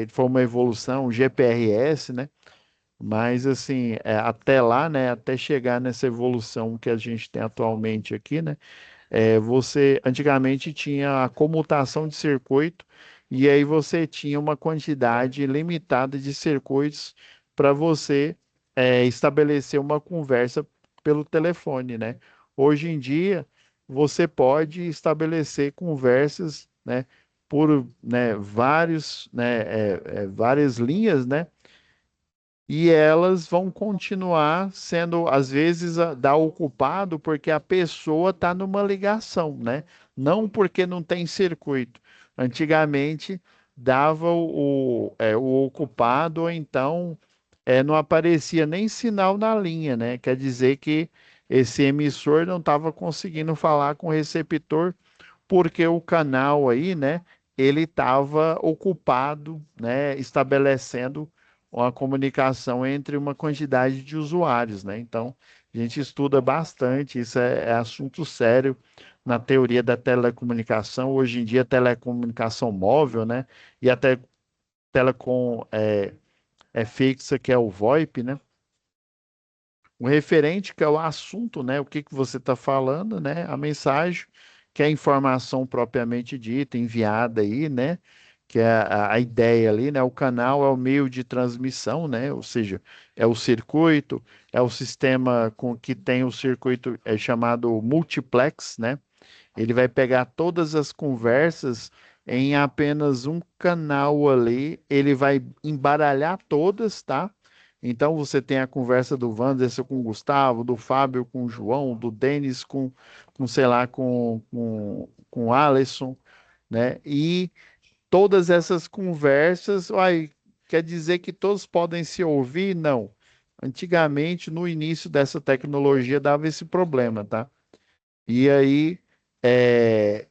foi uma evolução, o GPRS, né? Mas assim, até lá, né, até chegar nessa evolução que a gente tem atualmente aqui, né, você antigamente tinha a comutação de circuito e aí você tinha uma quantidade limitada de circuitos para você estabelecer uma conversa pelo telefone, né? Hoje em dia você pode estabelecer conversas, né, por, né, várias linhas, né? E elas vão continuar sendo, às vezes, dá ocupado porque a pessoa está numa ligação, né? Não porque não tem circuito. Antigamente dava o ocupado, ou então não aparecia nem sinal na linha, né? Quer dizer que esse emissor não estava conseguindo falar com o receptor porque o canal aí, né, ele estava ocupado, né, estabelecendo uma comunicação entre uma quantidade de usuários, né? Então, A gente estuda bastante, isso é assunto sério na teoria da telecomunicação. Hoje em dia, telecomunicação móvel, né? E até telecom é fixa, que é o VoIP, né? O referente, que é o assunto, né? O que que você está falando, né? A mensagem, que é a informação propriamente dita, enviada aí, né? Que é a ideia ali, né? O canal é o meio de transmissão, né? Ou seja, é o circuito, é o sistema com que tem o circuito chamado multiplex, né? Ele vai pegar todas as conversas em apenas um canal ali, ele vai embaralhar todas, tá? Então você tem a conversa do Wanderson com o Gustavo, do Fábio com o João, do Denis com sei lá, com o Alisson, né? E todas essas conversas, uai, quer dizer que todos podem se ouvir? Não. Antigamente, no início dessa tecnologia, dava esse problema, tá? E aí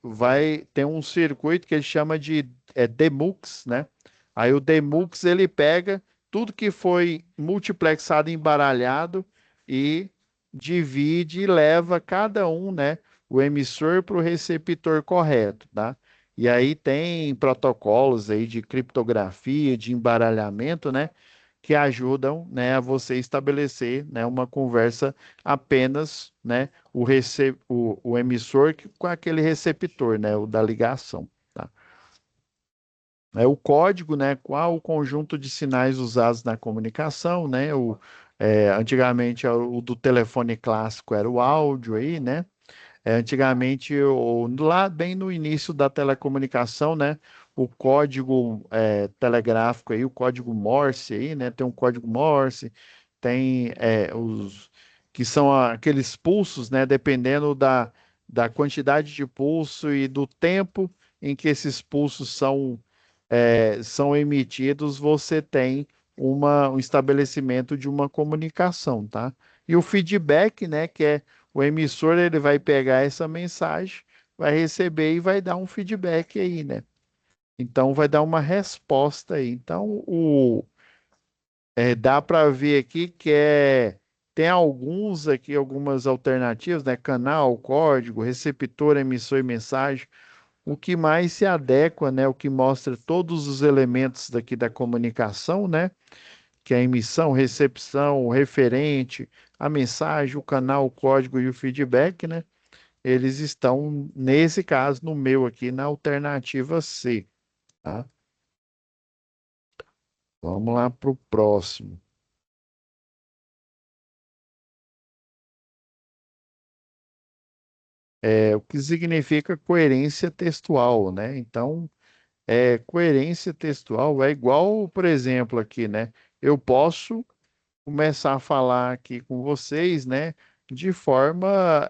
vai ter um circuito que ele chama de demux, né? Aí o demux ele pega tudo que foi multiplexado, embaralhado e divide e leva cada um, né? O emissor para o receptor correto, tá? E aí tem protocolos aí de criptografia, de embaralhamento, né? Que ajudam, né, a você estabelecer, né, uma conversa apenas, né, o emissor com aquele receptor, né, o da ligação, tá? É o código, né, qual o conjunto de sinais usados na comunicação, né, antigamente o do telefone clássico era o áudio aí, né, antigamente, lá bem no início da telecomunicação, né, o código telegráfico aí, o código Morse aí, né, tem um código Morse, tem os que são aqueles pulsos, né, dependendo da quantidade de pulso e do tempo em que esses pulsos são emitidos, você tem um estabelecimento de uma comunicação, tá? E o feedback, né, que é o emissor, ele vai pegar essa mensagem, vai receber e vai dar um feedback aí, né? Então, vai dar uma resposta aí. Então, dá para ver aqui que tem alguns aqui, algumas alternativas, né? Canal, código, receptor, emissor e mensagem. O que mais se adequa, né? O que mostra todos os elementos daqui da comunicação, né? Que é a emissão, recepção, o referente, a mensagem, o canal, o código e o feedback, né? Eles estão, nesse caso, no meu aqui, na alternativa C, tá? Vamos lá para o próximo. O que significa coerência textual, né? Então, coerência textual é igual, por exemplo, aqui, né? Eu posso começar a falar aqui com vocês, né, de forma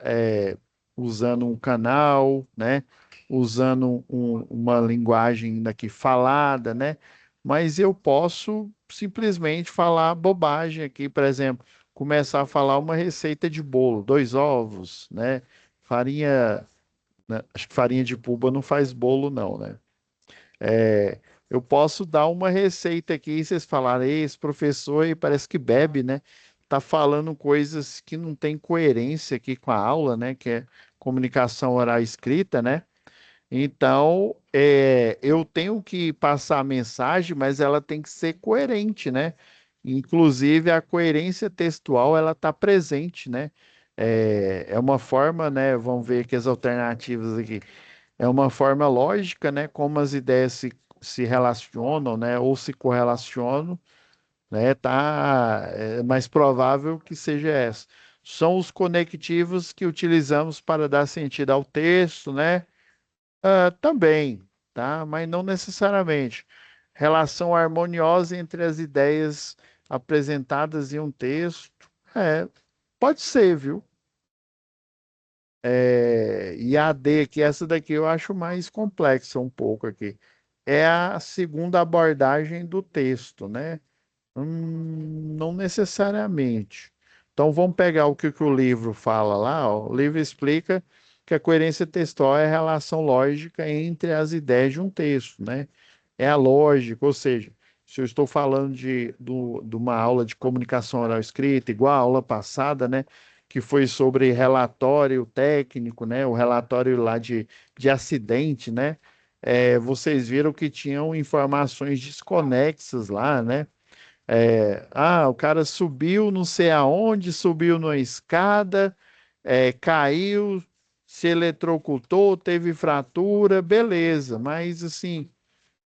usando um canal, né, usando uma linguagem daqui falada, né, mas eu posso simplesmente falar bobagem aqui, por exemplo, começar a falar uma receita de bolo, 2 ovos, né, farinha, né, acho que farinha de puba não faz bolo não, né? Eu posso dar uma receita aqui e vocês falarem, esse professor aí parece que bebe, né? Tá falando coisas que não tem coerência aqui com a aula, né? Que é comunicação oral e escrita, né? Então, eu tenho que passar a mensagem, mas ela tem que ser coerente, né? Inclusive, a coerência textual, ela está presente, né? É uma forma, né? Vamos ver aqui as alternativas aqui. É uma forma lógica, né? Como as ideias se relacionam, né? Ou se correlacionam, né? É mais provável que seja essa. São os conectivos que utilizamos para dar sentido ao texto, né? Também, tá? Mas não necessariamente. Relação harmoniosa entre as ideias apresentadas em um texto. Pode ser, viu? E a D, que essa daqui eu acho mais complexa um pouco aqui. É a segunda abordagem do texto, né? Não necessariamente. Então vamos pegar que o livro fala lá, ó. O livro explica que a coerência textual é a relação lógica entre as ideias de um texto, né? É a lógica, ou seja, se eu estou falando de uma aula de comunicação oral escrita, igual a aula passada, né? que foi sobre relatório técnico, né? O relatório lá de acidente, né? Vocês viram que tinham informações desconexas lá, né? O cara subiu não sei aonde, subiu numa escada, caiu, se eletrocutou, teve fratura, beleza, mas assim,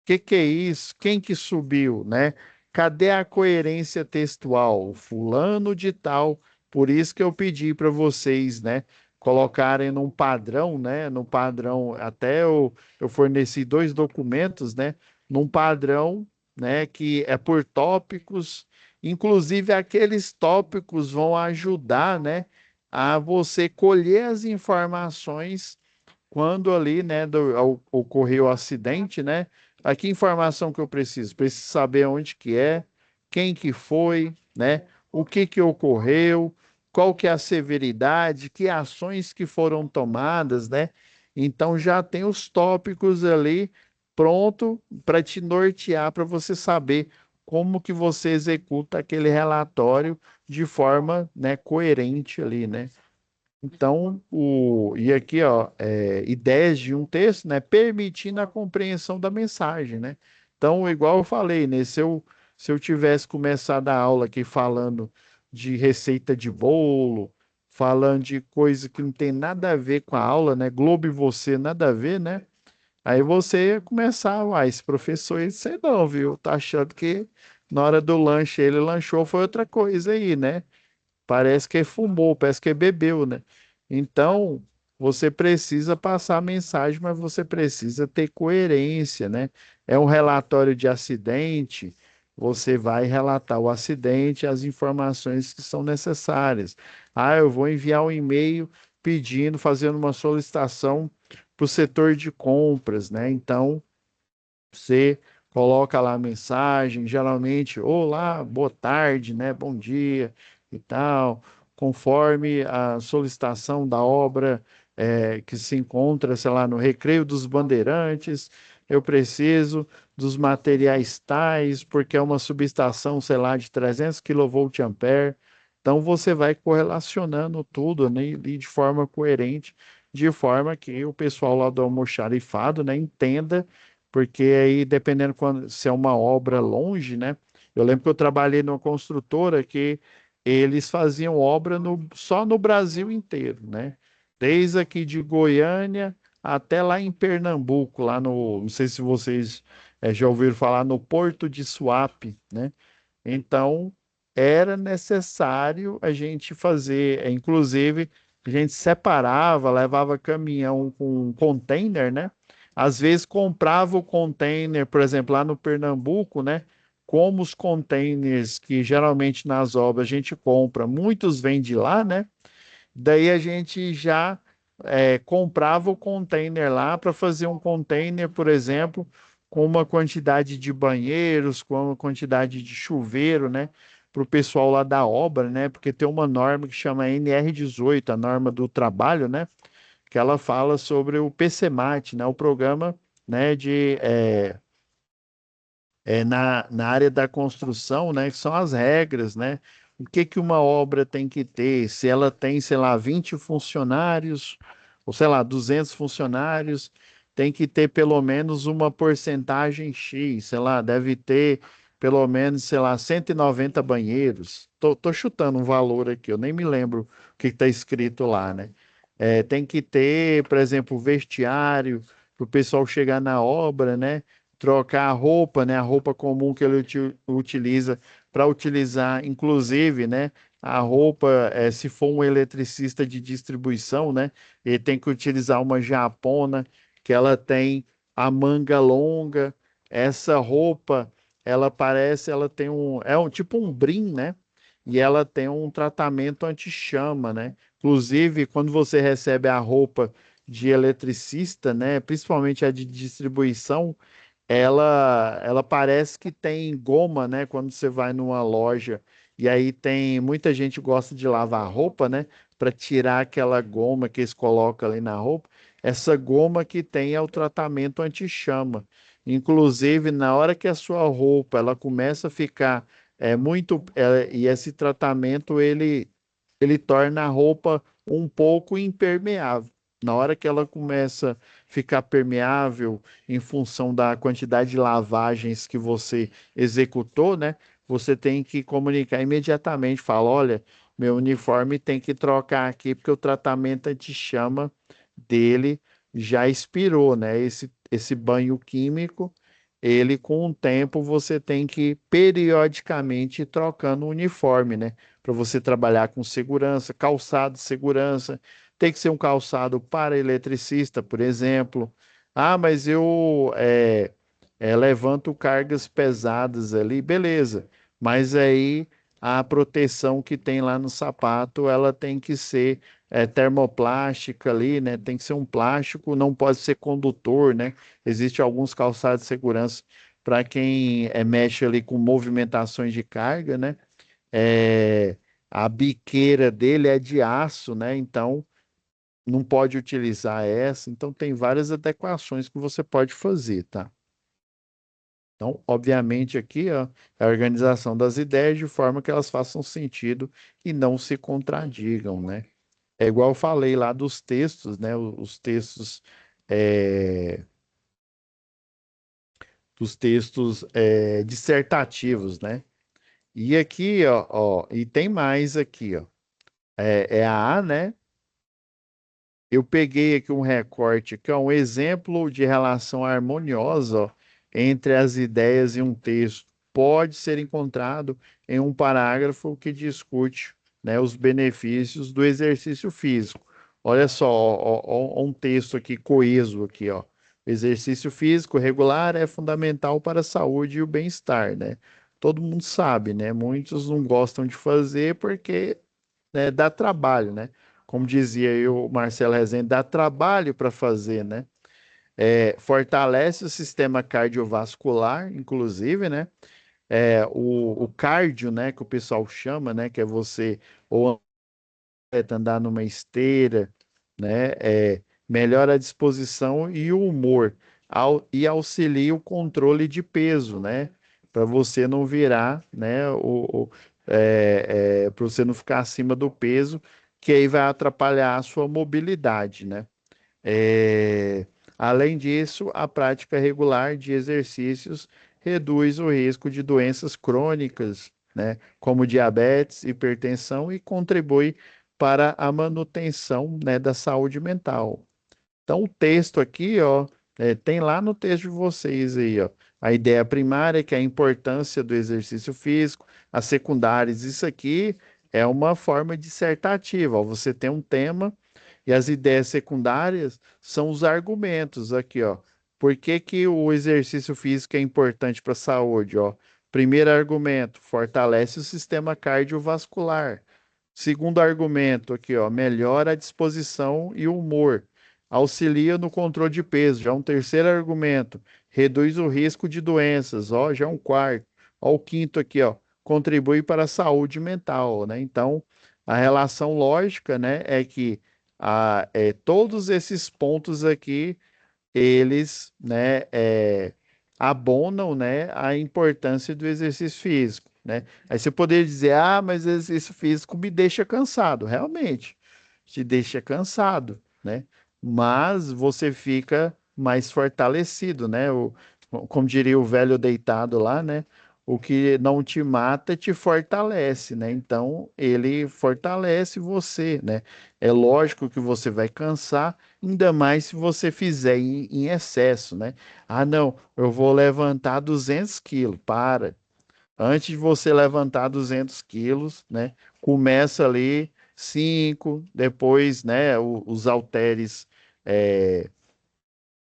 que é isso? Quem que subiu, né? Cadê a coerência textual? Fulano de tal. Por isso que eu pedi para vocês, né, colocarem num padrão, né, no padrão, até eu forneci dois documentos, né, num padrão, né, que é por tópicos, inclusive aqueles tópicos vão ajudar, né, a você colher as informações quando ali, né, ocorreu o acidente, né? Aqui informação que eu preciso, preciso saber onde que é, quem que foi, né? O que que ocorreu, qual que é a severidade, que ações que foram tomadas, né? Então já tem os tópicos ali pronto para te nortear, para você saber como que você executa aquele relatório de forma, né, coerente ali, né? Então, e aqui, ó, ideias de um texto, né, permitindo a compreensão da mensagem, né? Então, igual eu falei, né, se eu tivesse começado a aula aqui falando de receita de bolo, falando de coisa que não tem nada a ver com a aula, né, Globo e você, nada a ver, né? Aí você ia começar, esse professor, aí sei não, viu? Tá achando que na hora do lanche ele lanchou foi outra coisa aí, né? Parece que fumou, parece que bebeu, né? Então, você precisa passar a mensagem, mas você precisa ter coerência, né? É um relatório de acidente, você vai relatar o acidente, as informações que são necessárias. Eu vou enviar um e-mail pedindo, fazendo uma solicitação para o setor de compras, né? Então, você coloca lá a mensagem, geralmente, olá, boa tarde, né? Bom dia e tal, conforme a solicitação da obra que se encontra, sei lá, no Recreio dos Bandeirantes, eu preciso dos materiais tais, porque é uma subestação, sei lá, de 300 kVA. Então, você vai correlacionando tudo, né, e de forma coerente, de forma que o pessoal lá do almoxarifado, né, entenda porque aí, dependendo se é uma obra longe, né? Eu lembro que eu trabalhei numa construtora que eles faziam obra só no Brasil inteiro, né? Desde aqui de Goiânia até lá em Pernambuco, lá no, não sei se vocês já ouviram falar no Porto de Suape, né? Então, era necessário a gente fazer, inclusive, a gente separava, levava caminhão com container, né? Às vezes comprava o container, por exemplo, lá no Pernambuco, né? Como os containers que geralmente nas obras a gente compra, muitos vêm de lá, né? Daí a gente já comprava o container lá para fazer um container, por exemplo, com uma quantidade de banheiros, com uma quantidade de chuveiro, né? Para o pessoal lá da obra, né? Porque tem uma norma que chama NR18, a norma do trabalho, né? Que ela fala sobre o PCMAT, né? O programa, né? Na área da construção, né, que são as regras, né? O que que uma obra tem que ter? Se ela tem, sei lá, 20 funcionários, ou sei lá, 200 funcionários, tem que ter pelo menos uma porcentagem X, sei lá, deve ter pelo menos, sei lá, 190 banheiros. Tô chutando um valor aqui, eu nem me lembro o que está escrito lá, né? Tem que ter, por exemplo, vestiário para o pessoal chegar na obra, né? Trocar a roupa, né? A roupa comum que ele utiliza para utilizar, inclusive, né? A roupa, se for um eletricista de distribuição, né? Ele tem que utilizar uma japona que ela tem a manga longa. Essa roupa, ela tem tipo um brim, né? E ela tem um tratamento anti-chama, né? Inclusive, quando você recebe a roupa de eletricista, né? Principalmente a de distribuição, ela parece que tem goma, né? Quando você vai numa loja e aí tem muita gente gosta de lavar roupa, né? Para tirar aquela goma que eles colocam ali na roupa. Essa goma que tem é o tratamento anti-chama. Inclusive, na hora que a sua roupa ela começa a ficar muito e esse tratamento ele torna a roupa um pouco impermeável. Na hora que ela começa a ficar permeável em função da quantidade de lavagens que você executou, né? Você tem que comunicar imediatamente, fala, olha, meu uniforme tem que trocar aqui porque o tratamento anti-chama dele já expirou, né? Esse banho químico, ele com o tempo você tem que periodicamente ir trocando o uniforme, né? Para você trabalhar com segurança, calçado de segurança, tem que ser um calçado para eletricista, por exemplo. Ah, mas eu levanto cargas pesadas ali, beleza. Mas aí a proteção que tem lá no sapato, ela tem que ser termoplástica ali, né? Tem que ser um plástico, não pode ser condutor, né? Existem alguns calçados de segurança para quem mexe ali com movimentações de carga, né? É, a biqueira dele é de aço, né? Então não pode utilizar essa. Então tem várias adequações que você pode fazer, tá? Então, obviamente, aqui ó, é a organização das ideias de forma que elas façam sentido e não se contradigam, né? É igual eu falei lá dos textos, né? Os textos, é, dos textos dissertativos, né? E aqui, ó, e tem mais aqui, ó. É a A, né? Eu peguei aqui um recorte que é um exemplo de relação harmoniosa, ó, entre as ideias e um texto. Pode ser encontrado em um parágrafo que discute, né, os benefícios do exercício físico. Olha só, ó, um texto aqui coeso aqui, ó. O exercício físico regular é fundamental para a saúde e o bem-estar, né? Todo mundo sabe, né? Muitos não gostam de fazer porque, né, dá trabalho, né? Como dizia eu, o Marcelo Rezende, dá trabalho para fazer, né? Fortalece o sistema cardiovascular, inclusive, né? O cardio, né, que o pessoal chama, né, que é você ou andar numa esteira, né, melhora a disposição e o humor, e auxilia o controle de peso, né, para você não virar, né, para você não ficar acima do peso, que aí vai atrapalhar a sua mobilidade, né. É, Além disso, a prática regular de exercícios reduz o risco de doenças crônicas, né, como diabetes, hipertensão e contribui para a manutenção, né, da saúde mental. Então, o texto aqui, ó, tem lá no texto de vocês aí, ó, a ideia primária, que é a importância do exercício físico, as secundárias, isso aqui é uma forma dissertativa, ó, você tem um tema e as ideias secundárias são os argumentos aqui, ó. Por que que o exercício físico é importante para a saúde, ó? Primeiro argumento, fortalece o sistema cardiovascular. Segundo argumento aqui, ó, melhora a disposição e o humor. Auxilia no controle de peso. Já um terceiro argumento, reduz o risco de doenças. Ó, já um quarto. Ó, o quinto aqui, ó, contribui para a saúde mental, né? Então, a relação lógica, né, é que todos esses pontos aqui eles, né, abonam, né, a importância do exercício físico, né? Aí você poderia dizer, ah, mas o exercício físico me deixa cansado. Realmente, te deixa cansado, né? Mas você fica mais fortalecido, né? Como diria o velho deitado lá, né? O que não te mata te fortalece, né? Então, ele fortalece você, né? É lógico que você vai cansar, ainda mais se você fizer em excesso, né? Ah, não, eu vou levantar 200 quilos. Para. Antes de você levantar 200 quilos, né? Começa ali 5, depois, né? Os halteres é,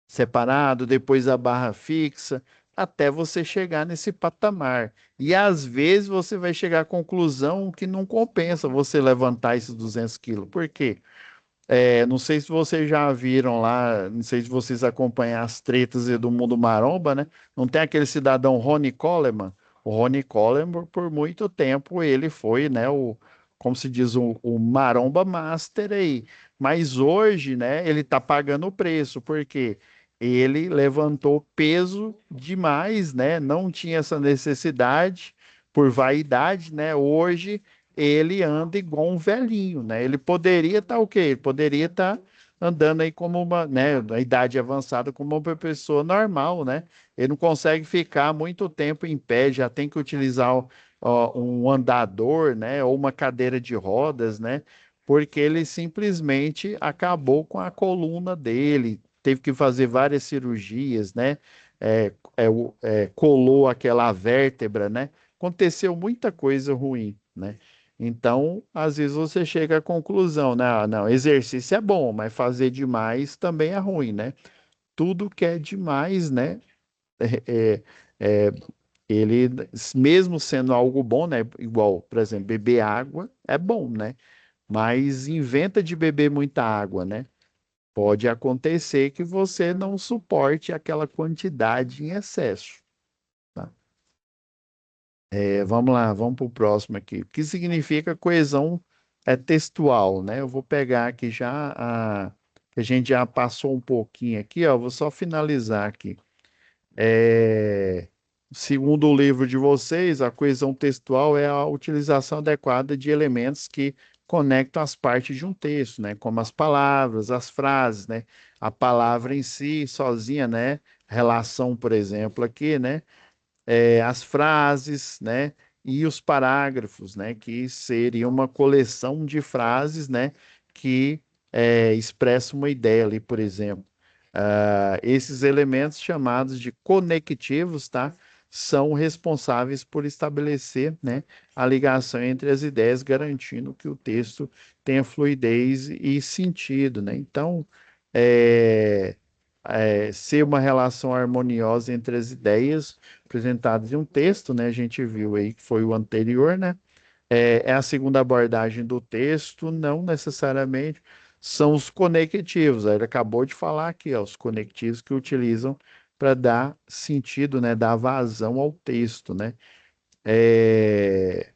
separado, depois a barra fixa, até você chegar nesse patamar. E às vezes você vai chegar à conclusão que não compensa você levantar esses 200 quilos. Por quê? Não sei se vocês já viram lá, não sei se vocês acompanham as tretas do mundo maromba, né? Não tem aquele cidadão Ronnie Coleman? O Ronnie Coleman, por muito tempo, ele foi, né, como se diz, o maromba master aí. Mas hoje, né, ele tá pagando o preço, porque ele levantou peso demais, né? Não tinha essa necessidade por vaidade, né? Hoje ele anda igual um velhinho, né? Ele poderia estar o quê? Ele poderia estar andando aí como uma, né, na idade avançada, como uma pessoa normal, né? Ele não consegue ficar muito tempo em pé, já tem que utilizar um andador, né, ou uma cadeira de rodas, né? Porque ele simplesmente acabou com a coluna dele, teve que fazer várias cirurgias, né? Colou aquela vértebra, né? Aconteceu muita coisa ruim, né? Então, às vezes você chega à conclusão, né? Ah, não, exercício é bom, mas fazer demais também é ruim, né? Tudo que é demais, né? É, é, ele, mesmo sendo algo bom, né? Igual, por exemplo, beber água é bom, né? Mas inventa de beber muita água, né? Pode acontecer que você não suporte aquela quantidade em excesso. Tá? Vamos lá, vamos para o próximo aqui. O que significa coesão textual, né? Eu vou pegar aqui já que a gente já passou um pouquinho aqui, ó. Vou só finalizar aqui. É, Segundo o livro de vocês, a coesão textual é a utilização adequada de elementos que conectam as partes de um texto, né? Como as palavras, as frases, né? A palavra em si, sozinha, né? Relação, por exemplo, aqui, né? As frases, né, e os parágrafos, né, que seria uma coleção de frases, né, que expressa uma ideia ali, por exemplo. Esses elementos chamados de conectivos, tá, são responsáveis por estabelecer, né, a ligação entre as ideias, garantindo que o texto tenha fluidez e sentido, né? Então, é, ser uma relação harmoniosa entre as ideias apresentadas em um texto, né? A gente viu aí que foi o anterior, né? É a segunda abordagem do texto, não necessariamente são os conectivos. Ele acabou de falar aqui, ó, os conectivos que utilizam para dar sentido, né? Dar vazão ao texto, né? É,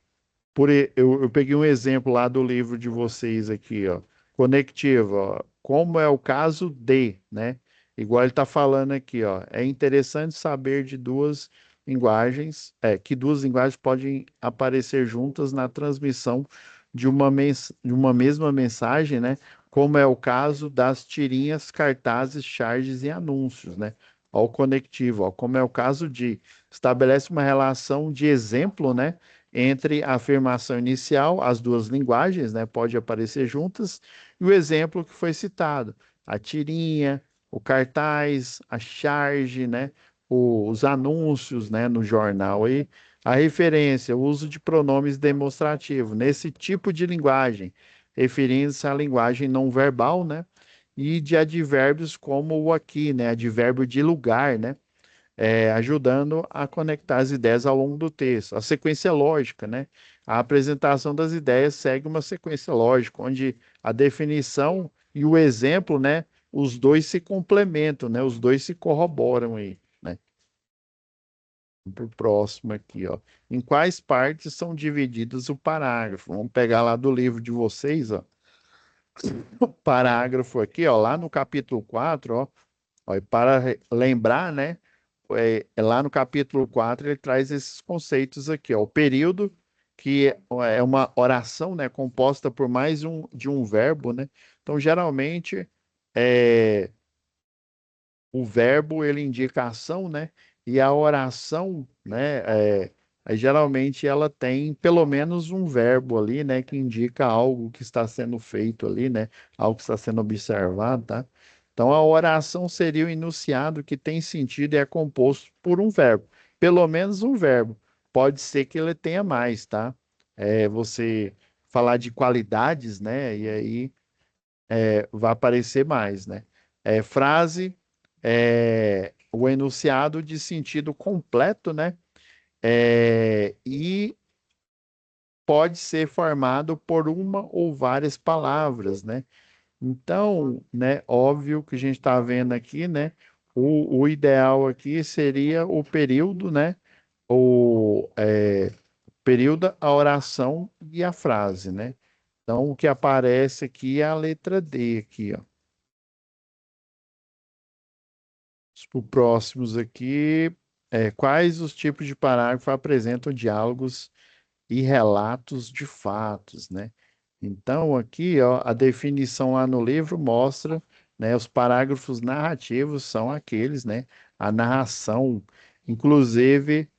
eu peguei um exemplo lá do livro de vocês aqui, ó. Conectivo, ó, como é o caso de, né? Igual ele está falando aqui, ó. É interessante saber de duas linguagens, que duas linguagens podem aparecer juntas na transmissão de uma mesma mensagem, né? Como é o caso das tirinhas, cartazes, charges e anúncios, né? Ó, o conectivo, ó, como é o caso de estabelece uma relação de exemplo, né? Entre a afirmação inicial, as duas linguagens, né, pode aparecer juntas, e o exemplo que foi citado, a tirinha, o cartaz, a charge, né, os anúncios, né, no jornal aí, a referência, o uso de pronomes demonstrativos nesse tipo de linguagem, referindo-se à linguagem não verbal, né, e de advérbios como o aqui, né, advérbio de lugar, né, ajudando a conectar as ideias ao longo do texto. A sequência lógica, né? A apresentação das ideias segue uma sequência lógica, onde a definição e o exemplo, né? Os dois se complementam, né? Os dois se corroboram aí, né? Para o próximo aqui, ó. Em quais partes são divididos o parágrafo? Vamos pegar lá do livro de vocês, ó. O parágrafo aqui, ó, lá no capítulo 4, ó, e para lembrar, né? Lá no capítulo 4 ele traz esses conceitos aqui, ó, o período, que é uma oração, né, composta por de um verbo, né? Então, geralmente, é, o verbo, ele indica a ação, né? E a oração, né, geralmente ela tem pelo menos um verbo ali, né, que indica algo que está sendo feito ali, né? Algo que está sendo observado, tá? Então, a oração seria o enunciado que tem sentido e é composto por um verbo. Pelo menos um verbo. Pode ser que ele tenha mais, tá? Você falar de qualidades, né? E aí vai aparecer mais, né? Frase, o enunciado de sentido completo, né? E pode ser formado por uma ou várias palavras, né? Então, né, óbvio que a gente está vendo aqui, né, o ideal aqui seria o período, né, o período, a oração e a frase, né? Então, o que aparece aqui é a letra D aqui, ó. Os próximos aqui, quais os tipos de parágrafo apresentam diálogos e relatos de fatos, né? Então, aqui, ó, a definição lá no livro mostra, né, os parágrafos narrativos são aqueles, né, a narração, inclusive,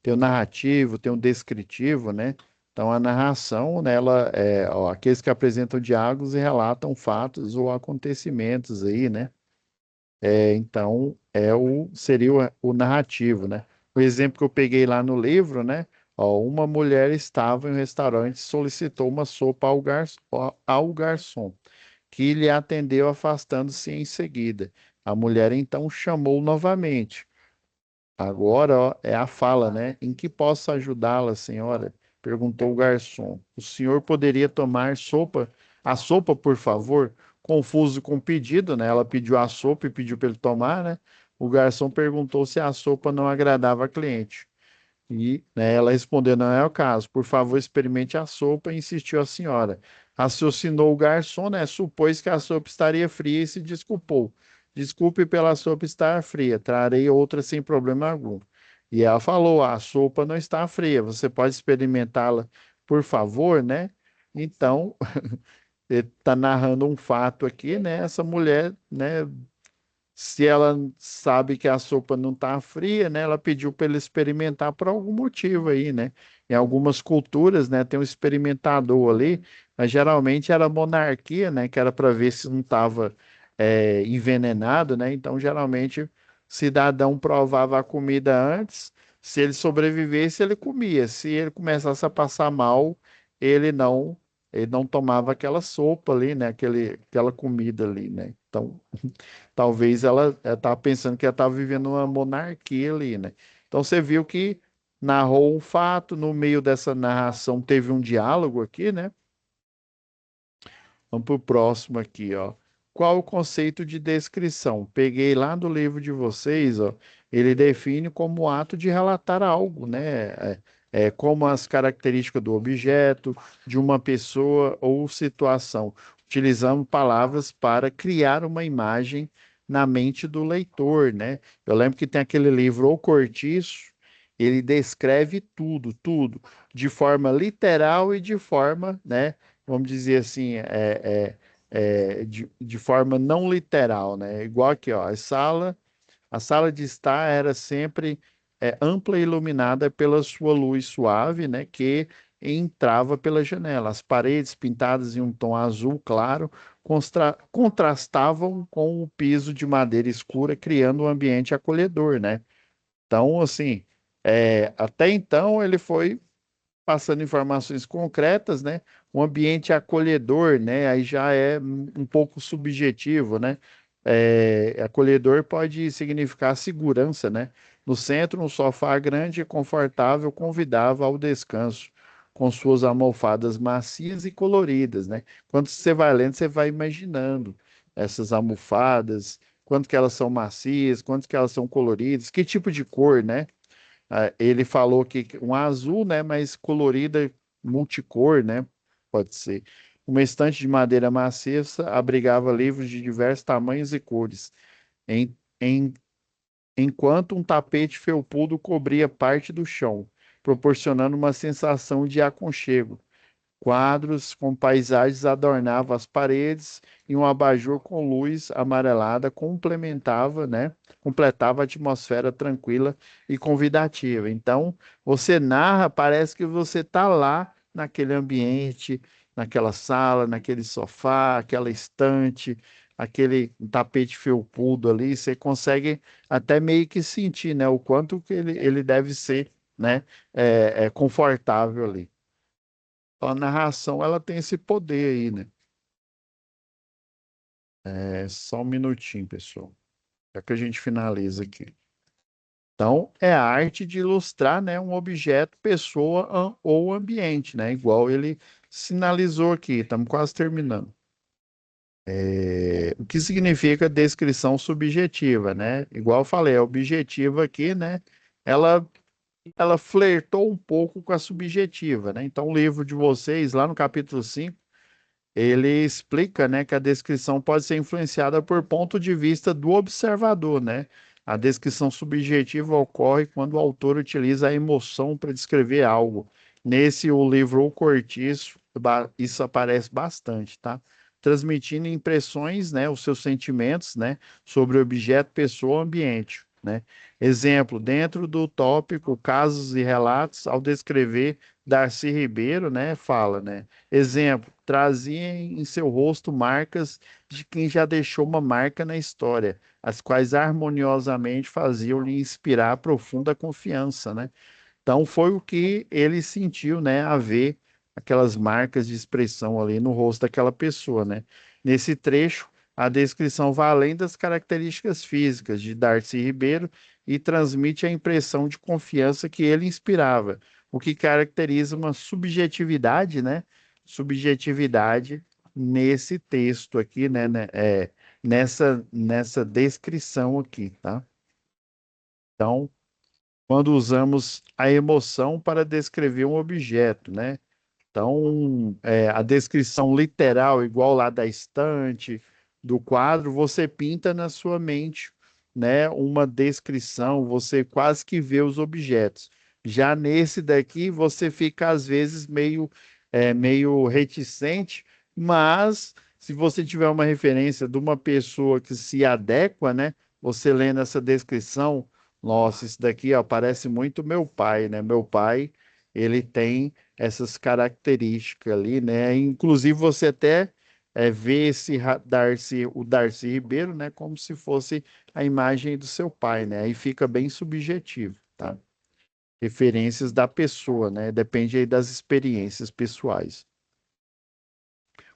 tem o narrativo, tem o descritivo, né? Então, a narração, né, ela é, ó, aqueles que apresentam diálogos e relatam fatos ou acontecimentos aí, né? Então, seria o narrativo, né? O exemplo que eu peguei lá no livro, né? Ó, uma mulher estava em um restaurante e solicitou uma sopa ao garçom, que lhe atendeu afastando-se em seguida. A mulher então chamou novamente. Agora, ó, é a fala, né? Em que posso ajudá-la, senhora? Perguntou o garçom. O senhor poderia tomar a sopa, por favor? Confuso com o pedido, né? Ela pediu a sopa e pediu para ele tomar, né? O garçom perguntou se a sopa não agradava a cliente. E, né, ela respondeu: não é o caso. Por favor, experimente a sopa, insistiu a senhora. Raciocinou o garçom, né? Supôs que a sopa estaria fria e se desculpou. Desculpe pela sopa estar fria, trarei outra sem problema algum. E ela falou: a sopa não está fria, você pode experimentá-la, por favor, né? Então, ele está narrando um fato aqui, né? Essa mulher, né, se ela sabe que a sopa não está fria, né? Ela pediu para ele experimentar por algum motivo aí, né? Em algumas culturas, né, tem um experimentador ali, mas geralmente era monarquia, né? Que era para ver se não estava envenenado, né? Então, geralmente, o cidadão provava a comida antes. Se ele sobrevivesse, ele comia. Se ele começasse a passar mal, ele não, ele não tomava aquela sopa ali, né? Aquela comida ali, né? Então talvez ela estava pensando que ela estava vivendo uma monarquia ali, né? Então você viu que narrou um fato, no meio dessa narração teve um diálogo aqui, né? Vamos para o próximo aqui, ó. Qual o conceito de descrição? Peguei lá do livro de vocês, ó. Ele define como o ato de relatar algo, né? Como as características do objeto, de uma pessoa ou situação. Utilizamos palavras para criar uma imagem na mente do leitor, né? Eu lembro que tem aquele livro O Cortiço, ele descreve tudo, tudo, de forma literal e de forma, né? Vamos dizer assim, de forma não literal, né? Igual aqui, ó, a sala de estar era sempre ampla e iluminada pela sua luz suave, né? Que entrava pela janela. As paredes pintadas em um tom azul claro contrastavam com o piso de madeira escura, criando um ambiente acolhedor, né? Então, assim, até então ele foi passando informações concretas, né? Um ambiente acolhedor, né? Aí já é um pouco subjetivo, né? Acolhedor pode significar segurança, né? No centro, um sofá grande e confortável convidava ao descanso, com suas almofadas macias e coloridas, né? Quando você vai lendo, você vai imaginando essas almofadas, quanto que elas são macias, quanto que elas são coloridas, que tipo de cor, né? Ele falou que um azul, né, mas colorida, multicor, né, pode ser. Uma estante de madeira maciça abrigava livros de diversos tamanhos e cores, em, em- enquanto um tapete felpudo cobria parte do chão, proporcionando uma sensação de aconchego. Quadros com paisagens adornavam as paredes e um abajur com luz amarelada complementava, né? Completava a atmosfera tranquila e convidativa. Então, você narra, parece que você está lá naquele ambiente, naquela sala, naquele sofá, aquela estante, aquele tapete felpudo ali. Você consegue até meio que sentir, né? O quanto que ele deve ser, né? Confortável ali. A narração, ela tem esse poder aí, né? Só um minutinho, pessoal. Já que a gente finaliza aqui. Então, é a arte de ilustrar, né, um objeto, pessoa ou ambiente, né? Igual ele sinalizou aqui. Estamos quase terminando. O que significa descrição subjetiva, né? Igual eu falei, a objetiva aqui, né? Ela, ela flertou um pouco com a subjetiva, né? Então, o livro de vocês, lá no capítulo 5 ele explica, né, que a descrição pode ser influenciada por ponto de vista do observador, né? A descrição subjetiva ocorre quando o autor utiliza a emoção para descrever algo. Nesse, o livro O Cortiço, isso aparece bastante, tá? Transmitindo impressões, né, os seus sentimentos, né, sobre o objeto, pessoa ou ambiente, né? Exemplo, dentro do tópico casos e relatos, ao descrever Darcy Ribeiro, né, fala, né? Exemplo, trazia em seu rosto marcas de quem já deixou uma marca na história, as quais harmoniosamente faziam-lhe inspirar profunda confiança, né? Então foi o que ele sentiu, né, a ver aquelas marcas de expressão ali no rosto daquela pessoa, né? Nesse trecho, a descrição vai além das características físicas de Darcy Ribeiro e transmite a impressão de confiança que ele inspirava, o que caracteriza uma subjetividade, né? Subjetividade nesse texto aqui, nessa descrição aqui, tá? Então, quando usamos a emoção para descrever um objeto, né? Então, a descrição literal, igual lá da estante, do quadro, você pinta na sua mente, né, uma descrição, você quase que vê os objetos. Já nesse daqui, você fica às vezes meio reticente, mas se você tiver uma referência de uma pessoa que se adequa, né, você lendo essa descrição, nossa, isso daqui, ó, parece muito meu pai, né? Meu pai, ele tem essas características ali, né? Inclusive você até vê o Darcy Ribeiro, né, como se fosse a imagem do seu pai, né? Aí fica bem subjetivo, tá? Referências da pessoa, né? Depende aí das experiências pessoais.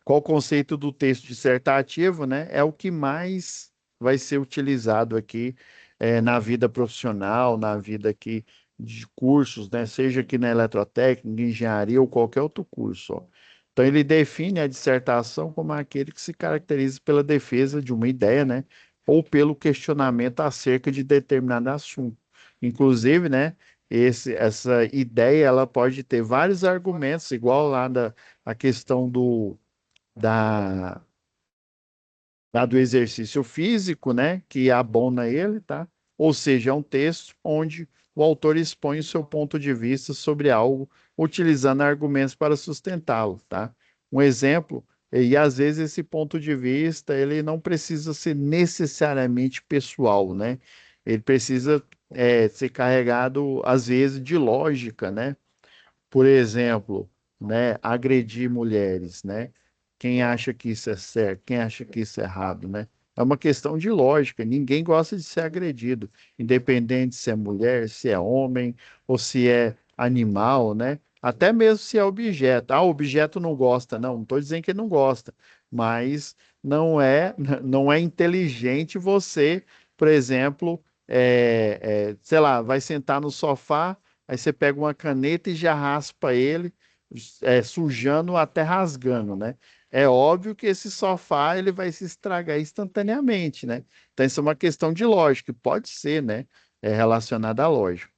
Qual o conceito do texto dissertativo, né? É o que mais vai ser utilizado aqui na vida profissional, na vida aqui de cursos, né? Seja aqui na eletrotécnica, engenharia ou qualquer outro curso, ó. Então, ele define a dissertação como aquele que se caracteriza pela defesa de uma ideia, né? Ou pelo questionamento acerca de determinado assunto. Inclusive, né? Essa ideia, ela pode ter vários argumentos, igual lá a questão da, do exercício físico, né, que abona ele, tá? Ou seja, é um texto onde o autor expõe o seu ponto de vista sobre algo, utilizando argumentos para sustentá-lo, tá? Um exemplo, e às vezes esse ponto de vista, ele não precisa ser necessariamente pessoal, né? Ele precisa ser carregado, às vezes, de lógica, né? Por exemplo, né, agredir mulheres, né? Quem acha que isso é certo, quem acha que isso é errado, né? É uma questão de lógica. Ninguém gosta de ser agredido, independente se é mulher, se é homem ou se é animal, né? Até mesmo se é objeto. Ah, o objeto não gosta. Não estou dizendo que ele não gosta, mas não é inteligente você, por exemplo, sei lá, vai sentar no sofá. Aí você pega uma caneta e já raspa ele, sujando até rasgando, né? É óbvio que esse sofá ele vai se estragar instantaneamente, né? Então isso é uma questão de lógica, e pode ser, né? Relacionada à lógica.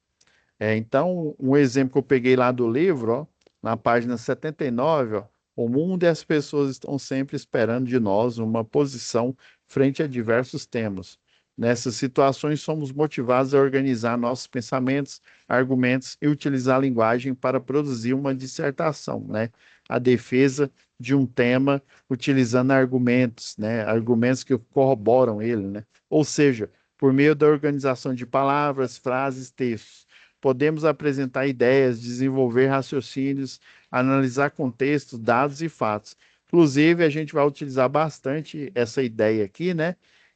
Então, um exemplo que eu peguei lá do livro, ó, na página 79, ó, o mundo e as pessoas estão sempre esperando de nós uma posição frente a diversos temas. Nessas situações, somos motivados a organizar nossos pensamentos, argumentos e utilizar a linguagem para produzir uma dissertação, né? A defesa de um tema utilizando argumentos, né? Argumentos que corroboram ele, né? Ou seja, por meio da organização de palavras, frases, textos podemos apresentar ideias, desenvolver raciocínios, analisar contextos, dados e fatos. Inclusive, a gente vai utilizar bastante essa ideia aqui, né?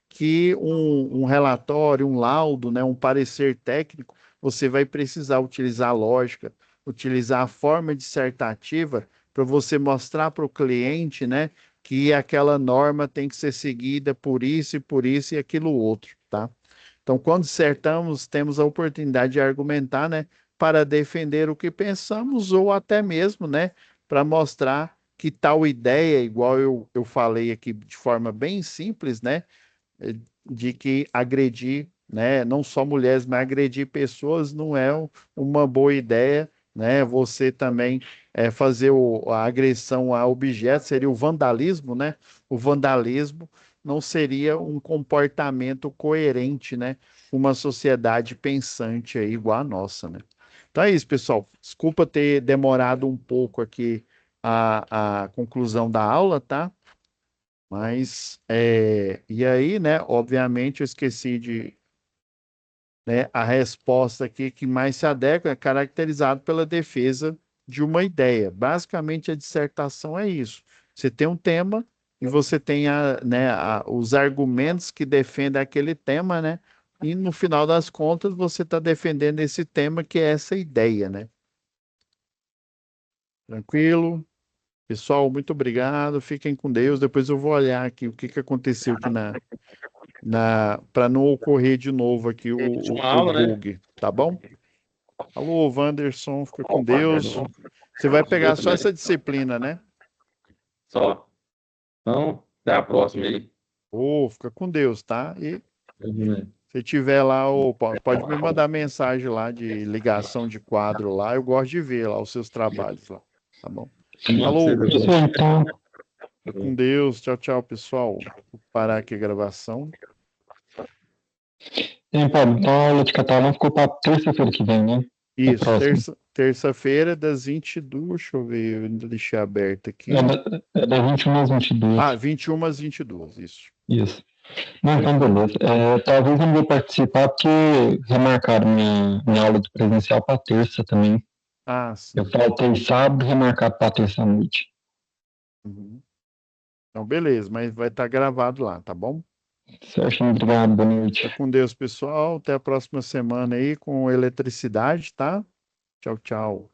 Que um relatório, um laudo, né, um parecer técnico, você vai precisar utilizar a lógica, utilizar a forma dissertativa para você mostrar para o cliente, né, que aquela norma tem que ser seguida por isso e aquilo outro, tá? Então, quando dissertamos, temos a oportunidade de argumentar, né, para defender o que pensamos ou até mesmo, né, para mostrar que tal ideia, igual eu falei aqui de forma bem simples, né, de que agredir, né, não só mulheres, mas agredir pessoas não é uma boa ideia, né? Você também fazer a agressão a objetos seria o vandalismo, né? O vandalismo não seria um comportamento coerente, né? Uma sociedade pensante aí igual a nossa, né? Então é isso, pessoal. Desculpa ter demorado um pouco aqui a conclusão da aula, tá? Mas, e aí, né? Obviamente, eu esqueci de, né, a resposta aqui que mais se adequa é caracterizado pela defesa de uma ideia. Basicamente, a dissertação é isso. Você tem um tema e você tem né, os argumentos que defendem aquele tema, né? E no final das contas, você está defendendo esse tema, que é essa ideia, né? Tranquilo? Pessoal, muito obrigado. Fiquem com Deus. Depois eu vou olhar aqui o que que aconteceu aqui para não ocorrer de novo aqui Última o aula, né? bug, tá bom? Alô, Wanderson, fica com Deus. Você vai pegar só essa disciplina, né? Só. Então, até a próxima aí. Ô, fica com Deus, tá? E Uhum. se tiver lá, pode me mandar mensagem lá de ligação de quadro lá. Eu gosto de ver lá os seus trabalhos lá, tá bom? Alô, Isso aí, então. fica com Deus. Tchau, tchau, pessoal. Vou parar aqui a gravação. Paulo, então a aula de catalão ficou para terça-feira que vem, né? Isso, próxima. terça-feira das 22, deixa eu ver, eu ainda deixei aberto aqui. É da 21 às 22. Ah, 21 às 22, isso. Isso. Não, então beleza. Talvez eu não vou participar porque remarcaram minha aula de presencial para terça também. Ah, sim. Eu faltei sábado e remarcado para terça à noite. Uhum. Então, beleza, mas vai estar gravado lá, tá bom? Certo, obrigado, boa noite. Fica com Deus, pessoal. Até a próxima semana aí com eletricidade, tá? Tchau, tchau.